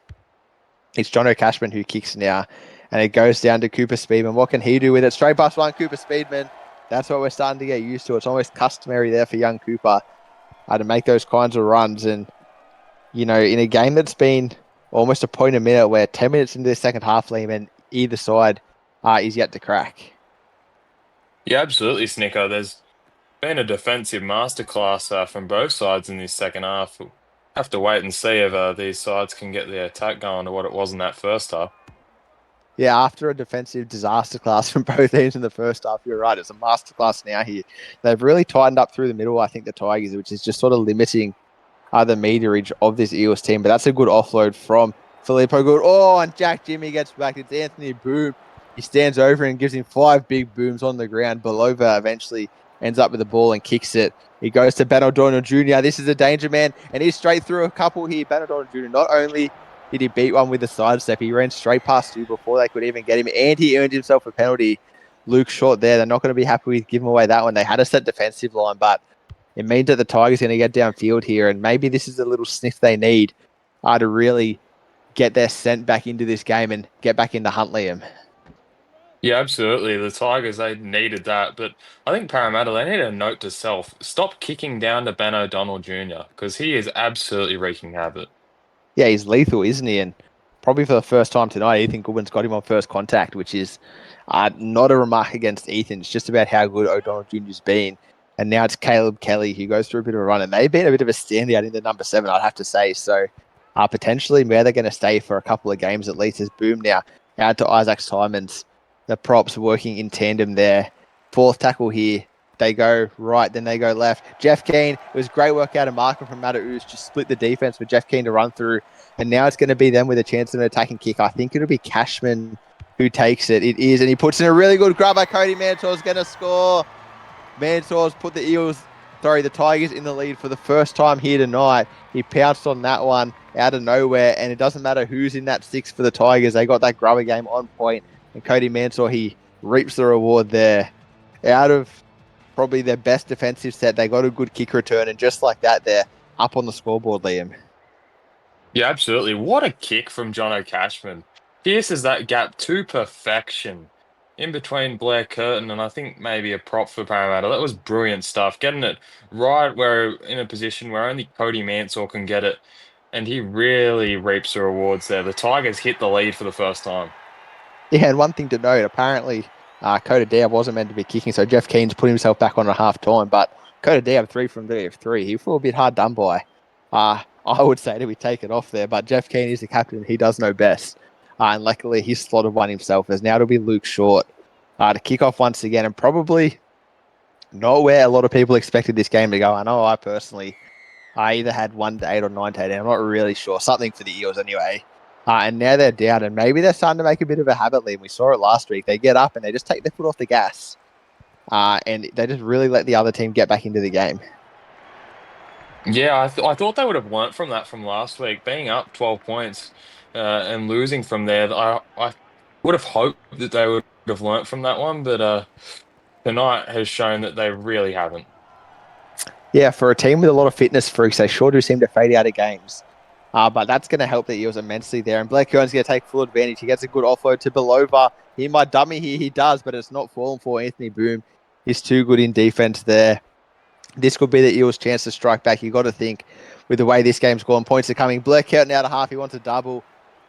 It's John O'Cashman who kicks now, and it goes down to Cooper Speedman. What can he do with it? Straight past one, Cooper Speedman. That's what we're starting to get used to. It's almost customary there for young Cooper to make those kinds of runs. And, in a game that's been almost a point a minute, where 10 minutes into the second half, Liam, and either side is yet to crack. Yeah, absolutely, Snicker. There's been a defensive masterclass from both sides in this second half. We'll have to wait and see if these sides can get the attack going to what it was in that first half. Yeah, after a defensive disaster class from both teams in the first half, you're right. It's a masterclass now here. They've really tightened up through the middle, I think, the Tigers, which is just sort of limiting the meterage of this Eels team. But that's a good offload from Filippo Good. Oh, and Jack Jimmy gets back. It's Anthony Boom. He stands over and gives him 5 big booms on the ground. Belova eventually ends up with the ball and kicks it. He goes to Ben O'Donnell Jr. This is a danger man, and he's straight through a couple here. Ben O'Donnell Jr. not only did he beat one with the sidestep, he ran straight past 2 before they could even get him, and he earned himself a penalty. Luke Short there. They're not going to be happy with giving away that one. They had a set defensive line, but it means that the Tigers are going to get downfield here, and maybe this is the little sniff they need to really get their scent back into this game and get back into Hunt, Liam. Yeah, absolutely. The Tigers, they needed that. But I think Parramatta, they need a note to self. Stop kicking down to Ben O'Donnell Jr. because he is absolutely wreaking havoc. Yeah, he's lethal, isn't he? And probably for the first time tonight, Ethan Goodwin's got him on first contact, which is not a remark against Ethan. It's just about how good O'Donnell Jr.'s been. And now it's Caleb Kelly who goes through a bit of a run, and they've been a bit of a standout in the number 7, I'd have to say. So potentially where they're going to stay for a couple of games at least is Boom now out to Isaac Simons. The props working in tandem there. Fourth tackle here. They go right, then they go left. Jeff Keane, it was great work out of Markham from Mataus, just split the defense for Jeff Keane to run through. And now it's going to be them with a chance of an attacking kick. I think it'll be Cashman who takes it. It is, and he puts in a really good grab by Cody Mansour's going to score. Mansour's put the Tigers in the lead for the first time here tonight. He pounced on that one out of nowhere, and it doesn't matter who's in that 6 for the Tigers. They got that grubber game on point, and Cody Mansour, he reaps the reward there. Out of probably their best defensive set, they got a good kick return, and just like that, they're up on the scoreboard, Liam. Yeah, absolutely. What a kick from John O'Cashman. Pierces that gap to perfection in between Blair Curtin and I think maybe a prop for Parramatta. That was brilliant stuff. Getting it right where in a position where only Cody Mansour can get it. and he really reaps the rewards there. The Tigers hit the lead for the first time. Yeah, and one thing to note, apparently, Coda Diab wasn't meant to be kicking, so Jeff Keen's put himself back on at half time. But Coda Diab 3 from 3 of 3. He felt a bit hard done by. I would say to be taken off there, but Jeff Keen is the captain. He does know best. And luckily, he's slotted one himself, as now it'll be Luke Short to kick off once again, and probably not where a lot of people expected this game to go. I know I personally, I either had 1 to 8 or 9 to 8. I'm not really sure. Something for the Eels anyway. And now they're down, and maybe they're starting to make a bit of a habit, Liam. We saw it last week. They get up and they just take their foot off the gas. And they just really let the other team get back into the game. Yeah, I thought they would have learnt from that from last week, being up 12 points and losing from there. I would have hoped that they would have learnt from that one, but tonight has shown that they really haven't. Yeah, for a team with a lot of fitness freaks, they sure do seem to fade out of games. But that's going to help the Eels immensely there. And Blake Kern's going to take full advantage. He gets a good offload to Belova. He might dummy here. He does, but it's not falling for Anthony Boom. He's too good in defense there. This could be the Eels' chance to strike back. You got to think with the way this game's gone, points are coming. Blair Kelton out of half. He wants a double,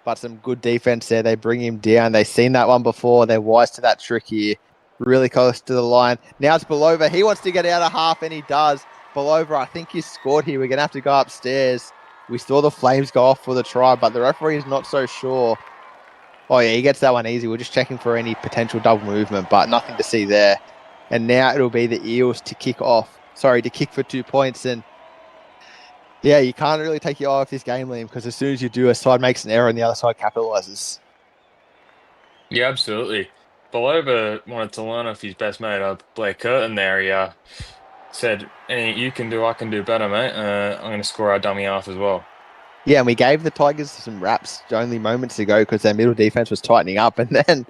but some good defense there. They bring him down. They've seen that one before. They're wise to that trick here. Really close to the line. Now it's Belova. He wants to get out of half, and he does. Belova, I think he's scored here. We're going to have to go upstairs. We saw the Flames go off for the try, but the referee is not so sure. Oh, yeah, he gets that one easy. We're just checking for any potential double movement, but nothing to see there. And now it'll be the Eels to kick off. Sorry, to kick for 2 points. And yeah, you can't really take your eye off this game, Liam, because as soon as you do, a side makes an error and the other side capitalizes. Yeah, absolutely. Belova wanted to learn off his best mate, Blair Curtin there. He said, "Anything you can do, I can do better, mate. I'm going to score our dummy half as well." Yeah, and we gave the Tigers some raps only moments ago because their middle defense was tightening up, and then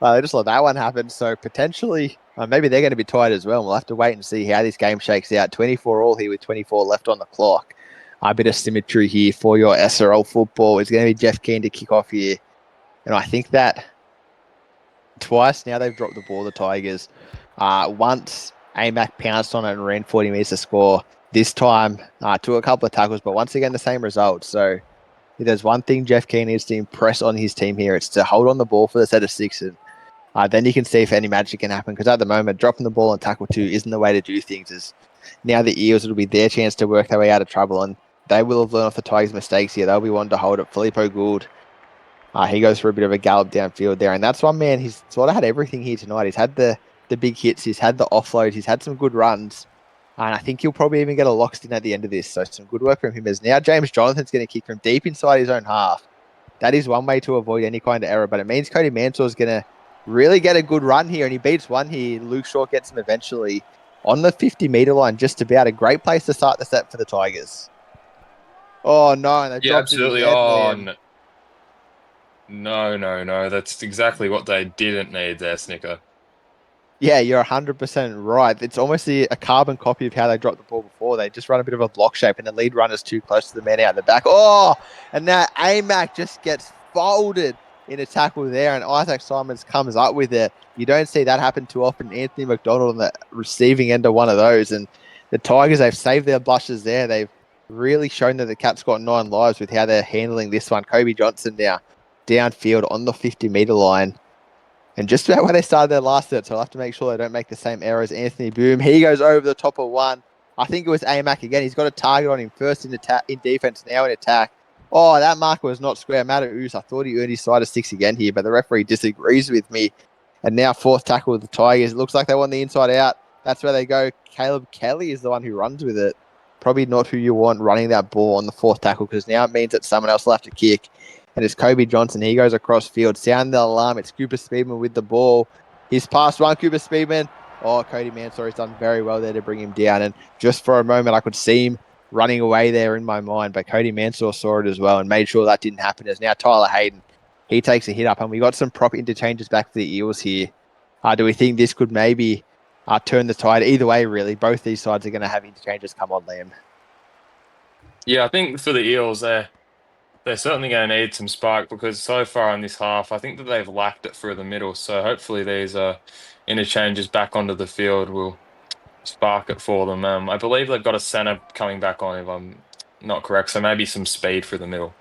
they just let that one happen. So potentially, maybe they're going to be tired as well. We'll have to wait and see how this game shakes out. 24 all here with 24 left on the clock. A bit of symmetry here for your SRL football. It's going to be Jeff Keen to kick off here. And I think that twice now they've dropped the ball, the Tigers. Once AMAC pounced on it and ran 40 metres to score. This time took a couple of tackles, but once again the same result. So if there's one thing Jeff Keen needs to impress on his team here, it's to hold on the ball for the set of six. And then you can see if any magic can happen. Because at the moment, dropping the ball and tackle two isn't the way to do things. As now the Eels, it'll be their chance to work their way out of trouble. And they will have learned off the Tigers' mistakes here. They'll be one to hold it. Filippo Gould, he goes for a bit of a gallop downfield there. And that's one man, he's sort of had everything here tonight. He's had the big hits. He's had the offload. He's had some good runs. And I think he'll probably even get a locked in at the end of this. So some good work from him. As now James Jonathan's going to kick from deep inside his own half. That is one way to avoid any kind of error. But it means Cody Mansour's going to really get a good run here. And he beats one here. Luke Shaw gets him eventually on the 50-meter line. Just about a great place to start the set for the Tigers. Oh, no. And they Yeah, dropped it absolutely. again, Oh, Liam. no, no, no. That's exactly what they didn't need there, Snicker. Yeah, you're 100% right. It's almost a carbon copy of how they dropped the ball before. They just run a bit of a block shape, and the lead runner's too close to the man out in the back. Oh, and now AMAC just gets folded in a tackle there, and Isaac Simons comes up with it. You don't see that happen too often. Anthony McDonald on the receiving end of one of those, and the Tigers, they've saved their blushes there. They've really shown that the Cats got 9 lives with how they're handling this one. Kobe Johnson now downfield on the 50-meter line. And just about where they started their last set, so I'll have to make sure they don't make the same error as Anthony Boom. He goes over the top of one. I think it was AMAC again. He's got a target on him first in defense, now in attack. Oh, that marker was not square. Matter Oos, I thought he earned his side of six again here, but the referee disagrees with me. And now fourth tackle with the Tigers. It looks like they want the inside out. That's where they go. Caleb Kelly is the one who runs with it. Probably not who you want running that ball on the fourth tackle, because now it means that someone else will have to kick. And it's Kobe Johnson. He goes across field. Sound the alarm. It's Cooper Speedman with the ball. He's past one, Cooper Speedman. Oh, Cody Mansour has done very well there to bring him down. And just for a moment, I could see him running away there in my mind. But Cody Mansour saw it as well and made sure that didn't happen. As now Tyler Hayden, he takes a hit up. And we got some prop interchanges back for the Eels here. Do we think this could maybe turn the tide? Either way, really. Both these sides are going to have interchanges come on, Liam. Yeah, I think for the Eels, they're certainly going to need some spark because so far in this half, I think that they've lacked it through the middle. So hopefully these interchanges back onto the field will spark it for them. I believe they've got a centre coming back on, if I'm not correct. So maybe some speed through the middle.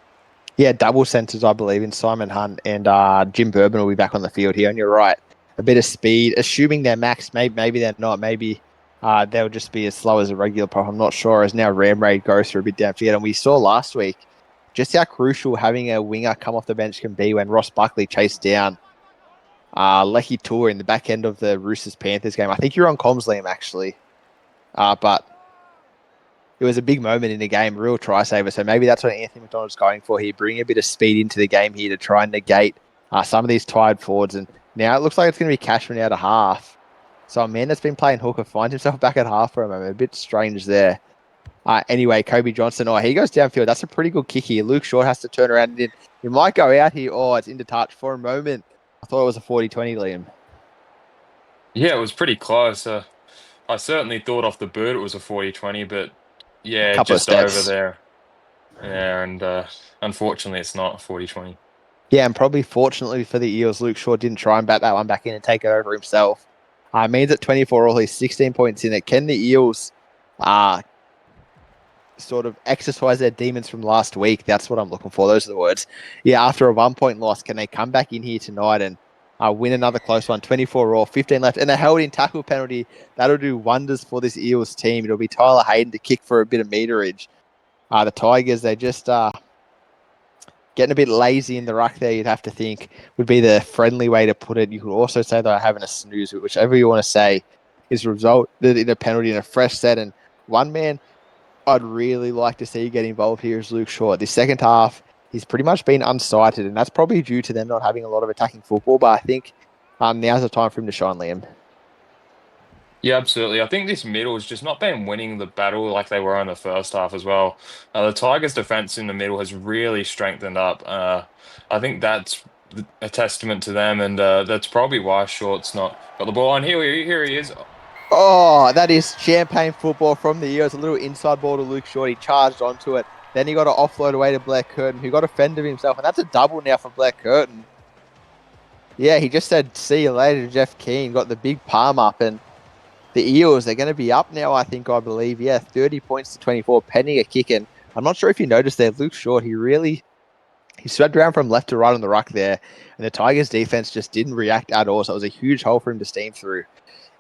Yeah, double centres, I believe, in Simon Hunt and Jim Bourbon will be back on the field here. And you're right, a bit of speed, assuming they're max. Maybe they're not. Maybe they'll just be as slow as a regular pro. I'm not sure. As now Ram Raid goes through a bit downfield, and we saw last week just how crucial having a winger come off the bench can be when Ross Buckley chased down Lecky Tour in the back end of the Roosters Panthers game. I think you're on comms, Liam, actually, but it was a big moment in the game, real try saver. So maybe that's what Anthony McDonald's going for here. Bring a bit of speed into the game here to try and negate some of these tired forwards. And now it looks like it's going to be Cashman out of half. So a man that's been playing hooker finds himself back at half for a moment. A bit strange there. Anyway, Kobe Johnson, he goes downfield. That's a pretty good kick here. Luke Short has to turn around and he might go out here. Oh, it's into touch for a moment. I thought it was a 40-20, Liam. Yeah, it was pretty close. I certainly thought off the boot it was a 40-20, but A yeah, couple of just over steps. there. Yeah, and unfortunately, it's not 40-20. Yeah, and probably fortunately for the Eels, Luke Shaw didn't try and bat that one back in and take it over himself. Means at 24 all, he's 16 points in it. Can the Eels sort of exercise their demons from last week? That's what I'm looking for. Those are the words. Yeah, after a 1 point loss, can they come back in here tonight and win another close one? 24 all, 15 left, and a held in tackle penalty. That'll do wonders for this Eels team. It'll be Tyler Hayden to kick for a bit of meterage. The Tigers, they just getting a bit lazy in the ruck there, you'd have to think, would be the friendly way to put it. You could also say they're having a snooze, whichever you want to say, is resulted in a penalty in a fresh set. And one man I'd really like to see get involved here is Luke Short. This second half, he's pretty much been unsighted, and that's probably due to them not having a lot of attacking football. But I think now's the time for him to shine, Liam. Yeah, absolutely. I think this middle has just not been winning the battle like they were in the first half as well. The Tigers' defense in the middle has really strengthened up. I think that's a testament to them, and that's probably why Short's not got the ball. And here he is. Oh, that is champagne football from the Eels. A little inside ball to Luke Short. He charged onto it. Then he got an offload away to Blair Curtin, who got a fend of himself. And that's a double now for Blair Curtin. Yeah, he just said, see you later to Jeff Keane. Got the big palm up. And the Eels, they're going to be up now, I believe. Yeah, 30 points to 24, pending a kick. And I'm not sure if you noticed there, Luke Short, he swept around from left to right on the ruck there. And the Tigers defense just didn't react at all. So it was a huge hole for him to steam through.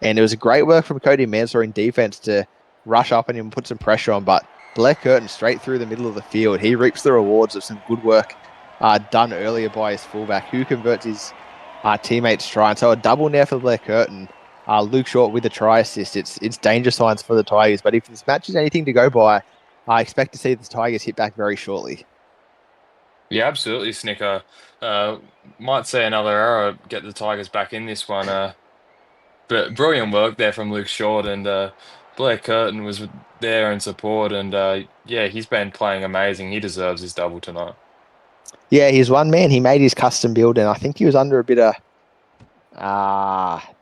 And it was a great work from Cody Mansour in defense to rush up on him and put some pressure on. But Blair Curtin straight through the middle of the field. He reaps the rewards of some good work done earlier by his fullback, who converts his teammates' try. And so a double now for Blair Curtin. Luke Short with a try assist. It's danger signs for the Tigers. But if this match is anything to go by, I expect to see the Tigers hit back very shortly. Yeah, absolutely, Snicker. Uh, might say another error, get the Tigers back in this one. But brilliant work there from Luke Short, and Blair Curtin was there in support, and yeah, he's been playing amazing. He deserves his double tonight. Yeah, he's one man. He made his custom build, and I think he was under a bit of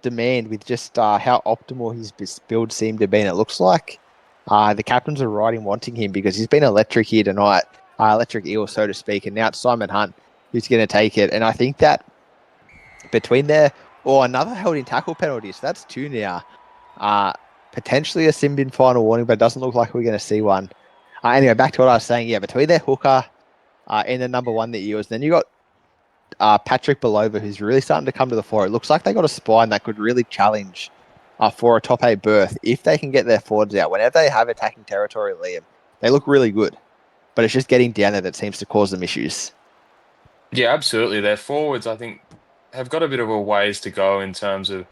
demand with just how optimal his build seemed to be. And it looks like the captains are right in wanting him because he's been electric here tonight, electric eel, so to speak. And now it's Simon Hunt who's going to take it. And I think that between there, or another held in tackle penalty, so that's two now. Potentially a sin bin final warning, but it doesn't look like we're going to see one. Anyway, back to what I was saying. Yeah, between their hooker and the number one that Eels, then you got Patrick Belova, who's really starting to come to the fore. It looks like they got a spine that could really challenge for a top eight berth if they can get their forwards out. Whenever they have attacking territory, Liam, they look really good. But it's just getting down there that seems to cause them issues. Yeah, absolutely. Their forwards, I think, have got a bit of a ways to go in terms of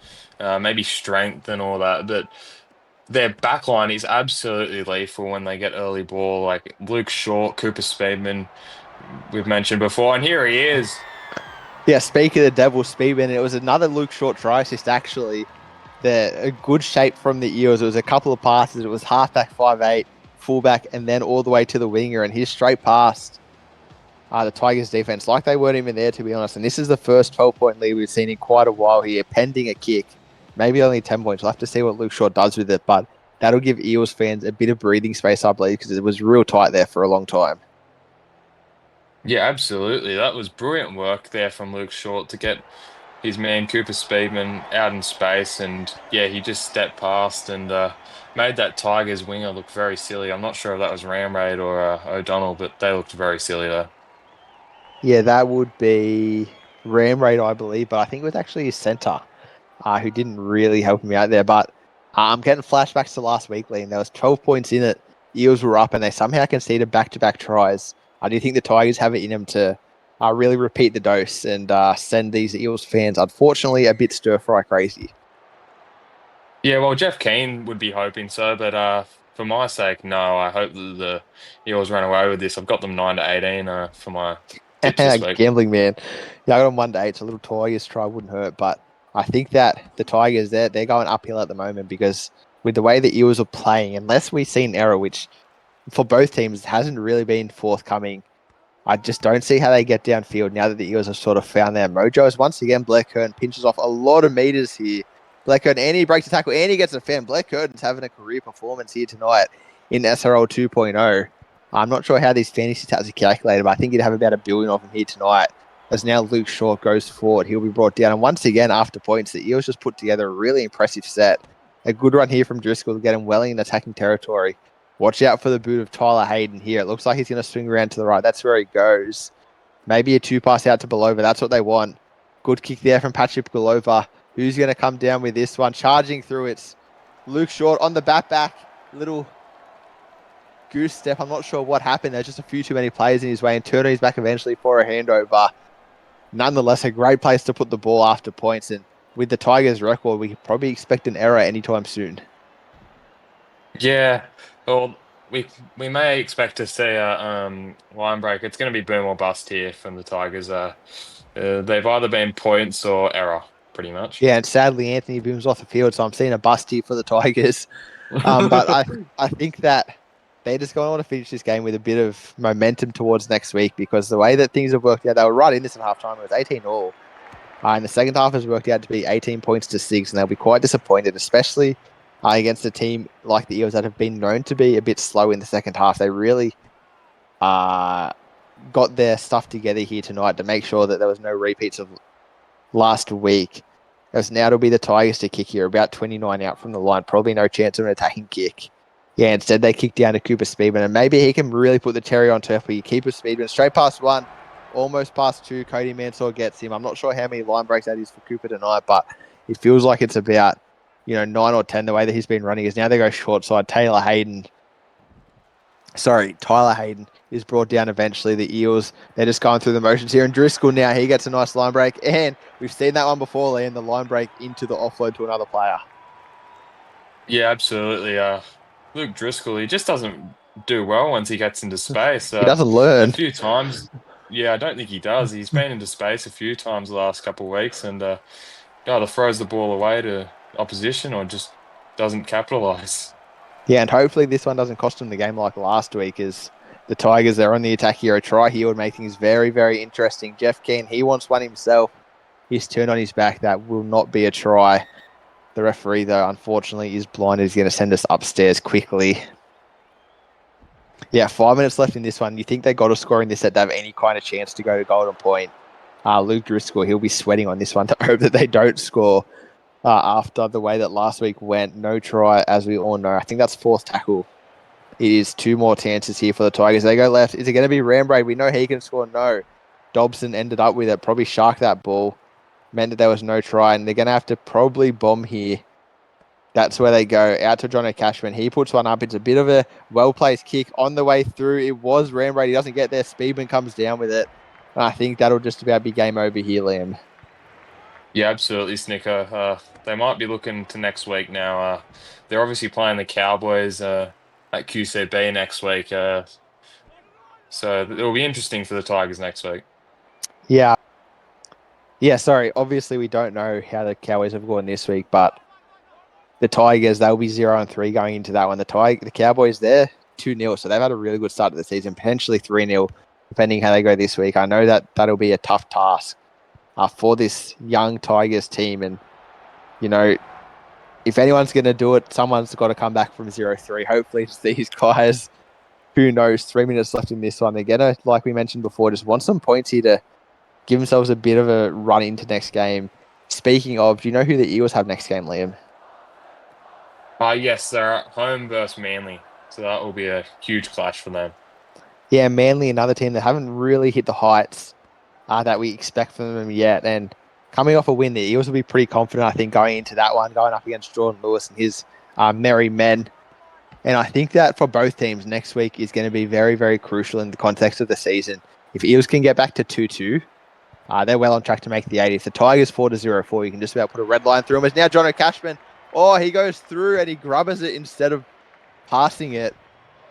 maybe strength and all that, but their backline is absolutely lethal when they get early ball. Like Luke Short, Cooper Speedman, we've mentioned before, and here he is. Yeah, speak of the devil, Speedman, it was another Luke Short try assist, actually. A good shape from the Eels. It was a couple of passes. It was halfback 5'8", fullback, and then all the way to the winger. And he's straight past the Tigers defense like they weren't even there, to be honest. And this is the first 12-point lead we've seen in quite a while here, pending a kick. Maybe only 10 points. We'll have to see what Luke Short does with it. But that'll give Eels fans a bit of breathing space, I believe, because it was real tight there for a long time. Yeah, absolutely. That was brilliant work there from Luke Short to get his man Cooper Speedman out in space, and yeah, he just stepped past and made that Tigers winger look very silly. I'm not sure if that was Ramraid or O'Donnell, but they looked very silly though. Yeah, that would be Ram Raid, I believe, but I think it was actually his centre who didn't really help me out there. But I'm getting flashbacks to last week, Liam. There was 12 points in it. Eels were up, and they somehow conceded back-to-back tries. I do think the Tigers have it in them to really repeat the dose and send these Eels fans, unfortunately, a bit stir-fry crazy. Yeah, well, Jeff Keane would be hoping so, but for my sake, no. I hope that the Eels run away with this. I've got them 9-18 for my tips this week. Gambling man. Yeah, I got them 1-8. So a little Tigers try wouldn't hurt, but I think that the Tigers they're going uphill at the moment because with the way the Eels are playing, unless we see an error, which for both teams hasn't really been forthcoming, I just don't see how they get downfield now that the Eels have sort of found their mojos. Once again, Blair Curtin pinches off a lot of meters here. Blair Curtin, and he breaks the tackle, and he gets a fan. Blair Curtin's having a career performance here tonight in SRL 2.0. I'm not sure how these fantasy stats are calculated, but I think you'd have about 1 billion of them here tonight. As now Luke Short goes forward, he'll be brought down. And once again, after points, the Eels just put together a really impressive set. A good run here from Driscoll to get him well in attacking territory. Watch out for the boot of Tyler Hayden here. It looks like he's going to swing around to the right. That's where he goes. Maybe a 2 pass out to Belova. That's what they want. Good kick there from Patrick Belova. Who's going to come down with this one? Charging through, it's Luke Short on the back. Little goose step. I'm not sure what happened. There's just a few too many players in his way, and Turner is back eventually for a handover. Nonetheless, a great place to put the ball after points. And with the Tigers' record, we could probably expect an error anytime soon. Yeah, well, we may expect to see a line break. It's going to be boom or bust here from the Tigers. They've either been points or error, pretty much. Yeah, and sadly, Anthony Boone's off the field, so I'm seeing a bust here for the Tigers. But I think that they just going to want to finish this game with a bit of momentum towards next week because the way that things have worked out, they were right in this at halftime. It was 18 all. And the second half has worked out to be 18 points to 6, and they'll be quite disappointed, especially against a team like the Eels that have been known to be a bit slow in the second half. They really got their stuff together here tonight to make sure that there was no repeats of last week. As now it'll be the Tigers to kick here, about 29 out from the line. Probably no chance of an attacking kick. Yeah, instead they kick down to Cooper Speedman, and maybe he can really put the cherry on top. You keep Speedman straight past one, almost past two. Cody Mansour gets him. I'm not sure how many line breaks that is for Cooper tonight, but it feels like it's about 9 or 10 the way that he's been running. Is now they go short side. Tyler Hayden is brought down eventually. The Eels, they're just going through the motions here. And Driscoll now, he gets a nice line break. And we've seen that one before, Liam, the line break into the offload to another player. Yeah, absolutely. Luke Driscoll, he just doesn't do well once he gets into space. He doesn't A learn. few times, yeah, I don't think he does. He's been into space a few times the last couple of weeks, and either throws the ball away to opposition or just doesn't capitalize. Yeah, and hopefully this one doesn't cost him the game like last week as the Tigers, they're on the attack here. A try here would make things very, very interesting. Jeff Keane, he wants one himself. He's turned on his back. That will not be a try. The referee, though, unfortunately, is blind. He's going to send us upstairs quickly. Yeah, 5 minutes left in this one. You think they got to score in this set to have any kind of chance to go to golden point. Luke Driscoll, he'll be sweating on this one to hope that they don't score after the way that last week went. No try, as we all know. I think that's fourth tackle. It is 2 more chances here for the Tigers. They go left. Is it going to be Rambraid? We know he can score. No. Dobson ended up with it. Probably sharked that ball. Meant that there was no try, and they're going to have to probably bomb here. That's where they go. Out to Jono Cashman. He puts one up. It's a bit of a well-placed kick on the way through. It was Rambraid. He doesn't get there. Speedman comes down with it. And I think that'll just about be game over here, Liam. Yeah, absolutely, Snicker. They might be looking to next week now. They're obviously playing the Cowboys at QCB next week. So it'll be interesting for the Tigers next week. Yeah. Yeah, sorry. Obviously, we don't know how the Cowboys have gone this week, but the Tigers, they'll be 0-3 going into that one. The Cowboys, they're 2-0, so they've had a really good start to the season, potentially 3-0, depending how they go this week. I know that that'll be a tough task for this young Tigers team. And, if anyone's going to do it, someone's got to come back from 0-3. Hopefully it's these guys. Who knows? 3 minutes left in this one. They're going to, like we mentioned before, just want some points here to give themselves a bit of a run into next game. Speaking of, do you know who the Eels have next game, Liam? Yes, they're at home versus Manly, so that will be a huge clash for them. Yeah, Manly, another team that haven't really hit the heights that we expect from them yet. And coming off a win, the Eels will be pretty confident, I think, going into that one, going up against Jordan Lewis and his merry men. And I think that for both teams, next week is going to be very, very crucial in the context of the season. If Eels can get back to 2-2, they're well on track to make the 80. If the Tigers 4-0-4, you can just about put a red line through them. As now Jono Cashman, he goes through and he grubbers it instead of passing it.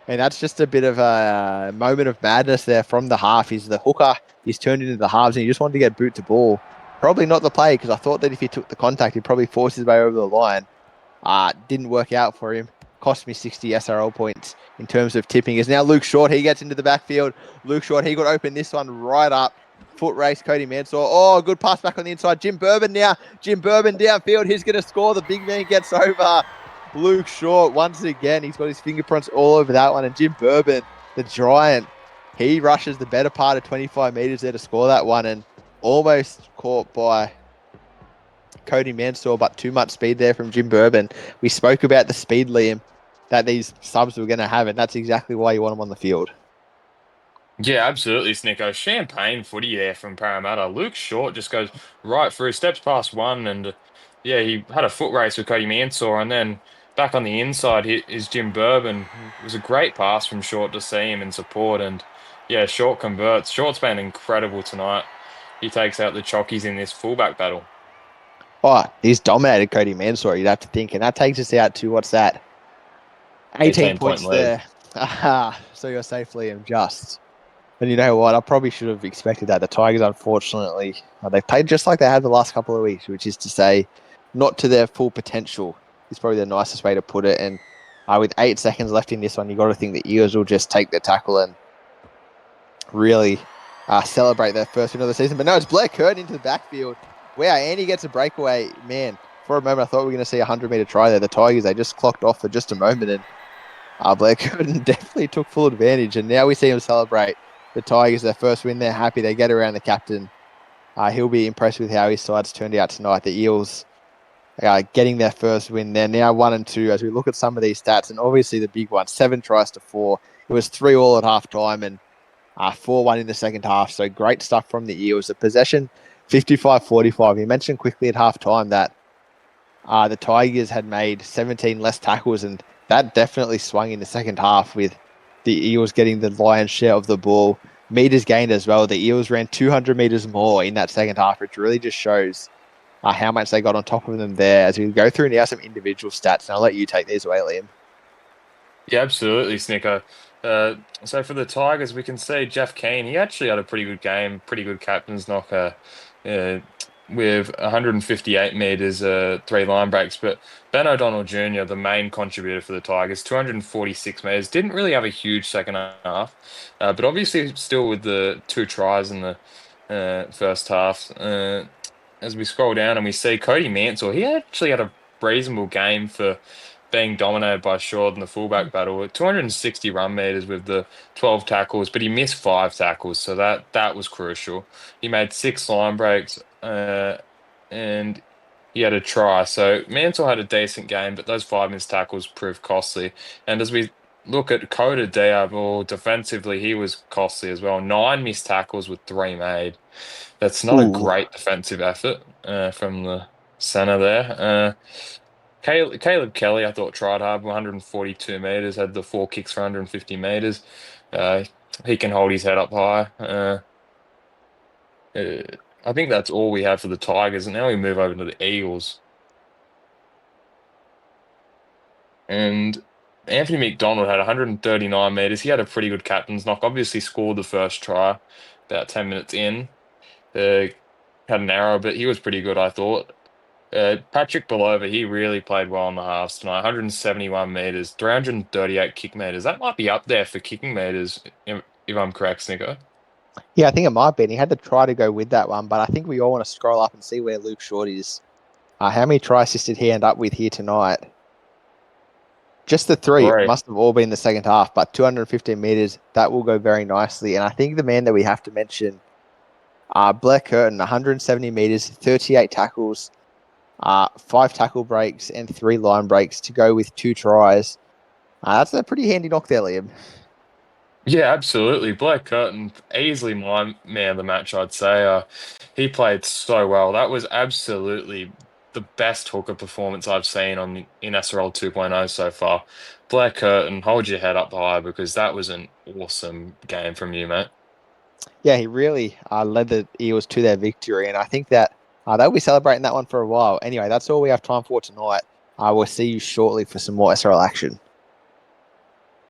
And that's just a bit of a moment of madness there from the half. He's the hooker. He's turned into the halves and he just wanted to get boot to ball. Probably not the play because I thought that if he took the contact, he'd probably force his way over the line. Didn't work out for him. Cost me 60 SRL points in terms of tipping. Is now Luke Short. He gets into the backfield. Luke Short, he got open this one right up. Foot race, Cody Mansour. Oh, good pass back on the inside. Jim Bourbon now. Jim Bourbon downfield. He's going to score. The big man gets over. Luke Short, once again, he's got his fingerprints all over that one. And Jim Bourbon, the giant, he rushes the better part of 25 meters there to score that one and almost caught by Cody Mansour, but too much speed there from Jim Bourbon. We spoke about the speed, Liam, that these subs were going to have, and that's exactly why you want them on the field. Yeah, absolutely, Snicko. Champagne footy there from Parramatta. Luke Short just goes right through, steps past one, and yeah, he had a foot race with Cody Mansour, and then back on the inside is Jim Bourbon. It was a great pass from Short to see him in support, and yeah, Short converts. Short's been incredible tonight. He takes out the Chockies in this fullback battle. Oh, he's dominated Cody Mansour, you'd have to think, and that takes us out to, what's that, 18 18-point points lead. there. So you're safe, Liam, just. And you know what? I probably should have expected that. The Tigers, unfortunately, they've played just like they have the last couple of weeks, which is to say, not to their full potential is probably the nicest way to put it. And with 8 seconds left in this one, you got to think the Eels will just take the tackle and really celebrate their first win of the season. But no, it's Blair Curtin into the backfield. Wow, Andy gets a breakaway. Man, for a moment, I thought we were going to see a 100-meter try there. The Tigers, they just clocked off for just a moment, and Blair Curtin definitely took full advantage. And now we see him celebrate the Tigers, their first win. They're happy. They get around the captain. He'll be impressed with how his side's turned out tonight. The Eels getting their first win. They're now 1-2 as we look at some of these stats. And obviously the big one, 7 tries to 4. It was 3-all at half time and 4-1 in the second half. So great stuff from the Eels. The possession, 55-45. You mentioned quickly at half time that the Tigers had made 17 less tackles, and that definitely swung in the second half with the Eels getting the lion's share of the ball. Meters gained as well. The Eels ran 200 meters more in that second half, which really just shows how much they got on top of them there. As we go through now some individual stats, and I'll let you take these away, Liam. Yeah, absolutely, Snicker. So for the Tigers, we can see Jeff Keane. He actually had a pretty good game, pretty good captain's knocker, uh, with 158 meters, 3 line breaks. But Ben O'Donnell Jr., the main contributor for the Tigers, 246 meters. Didn't really have a huge second half, but obviously still with the 2 tries in the first half. As we scroll down and we see Cody Mansour, he actually had a reasonable game for being dominated by Short in the fullback battle. 260 run meters with the 12 tackles, but he missed 5 tackles, so that was crucial. He made 6 line breaks, and he had a try. So Mansell had a decent game, but those 5 missed tackles proved costly. And as we look at Coda Diab, defensively, he was costly as well. 9 missed tackles with 3 made. That's not a Ooh. great defensive effort from the center there. Caleb Kelly, I thought tried hard, 142 meters, had the 4 kicks for 150 meters. Uh, he can hold his head up high. Uh, I think that's all we have for the Tigers. And now we move over to the Eagles. And Anthony McDonald had 139 meters. He had a pretty good captain's knock. Obviously scored the first try about 10 minutes in. Uh, had an error, but he was pretty good, I thought. Patrick Belova, he really played well in the halves tonight. 171 meters, 338 kick meters. That might be up there for kicking meters, if I'm correct, Snicker. Yeah, I think it might be. And he had to try to go with that one, but I think we all want to scroll up and see where Luke Short is. How many try assists did he end up with here tonight? Just the 3 Right. must have all been the second half, but 215 meters, that will go very nicely. And I think the man that we have to mention Blair Curtin, 170 meters, 38 tackles, 5 tackle breaks, and 3 line breaks to go with 2 tries. That's a pretty handy knock there, Liam. Yeah, absolutely. Blair Curtin, easily my man of the match, I'd say. He played so well. That was absolutely the best hooker performance I've seen in SRL 2.0 so far. Blair Curtin, hold your head up high because that was an awesome game from you, mate. Yeah, he really led the Eels to their victory, and I think that they'll be celebrating that one for a while. Anyway, that's all we have time for tonight. I will see you shortly for some more SRL action.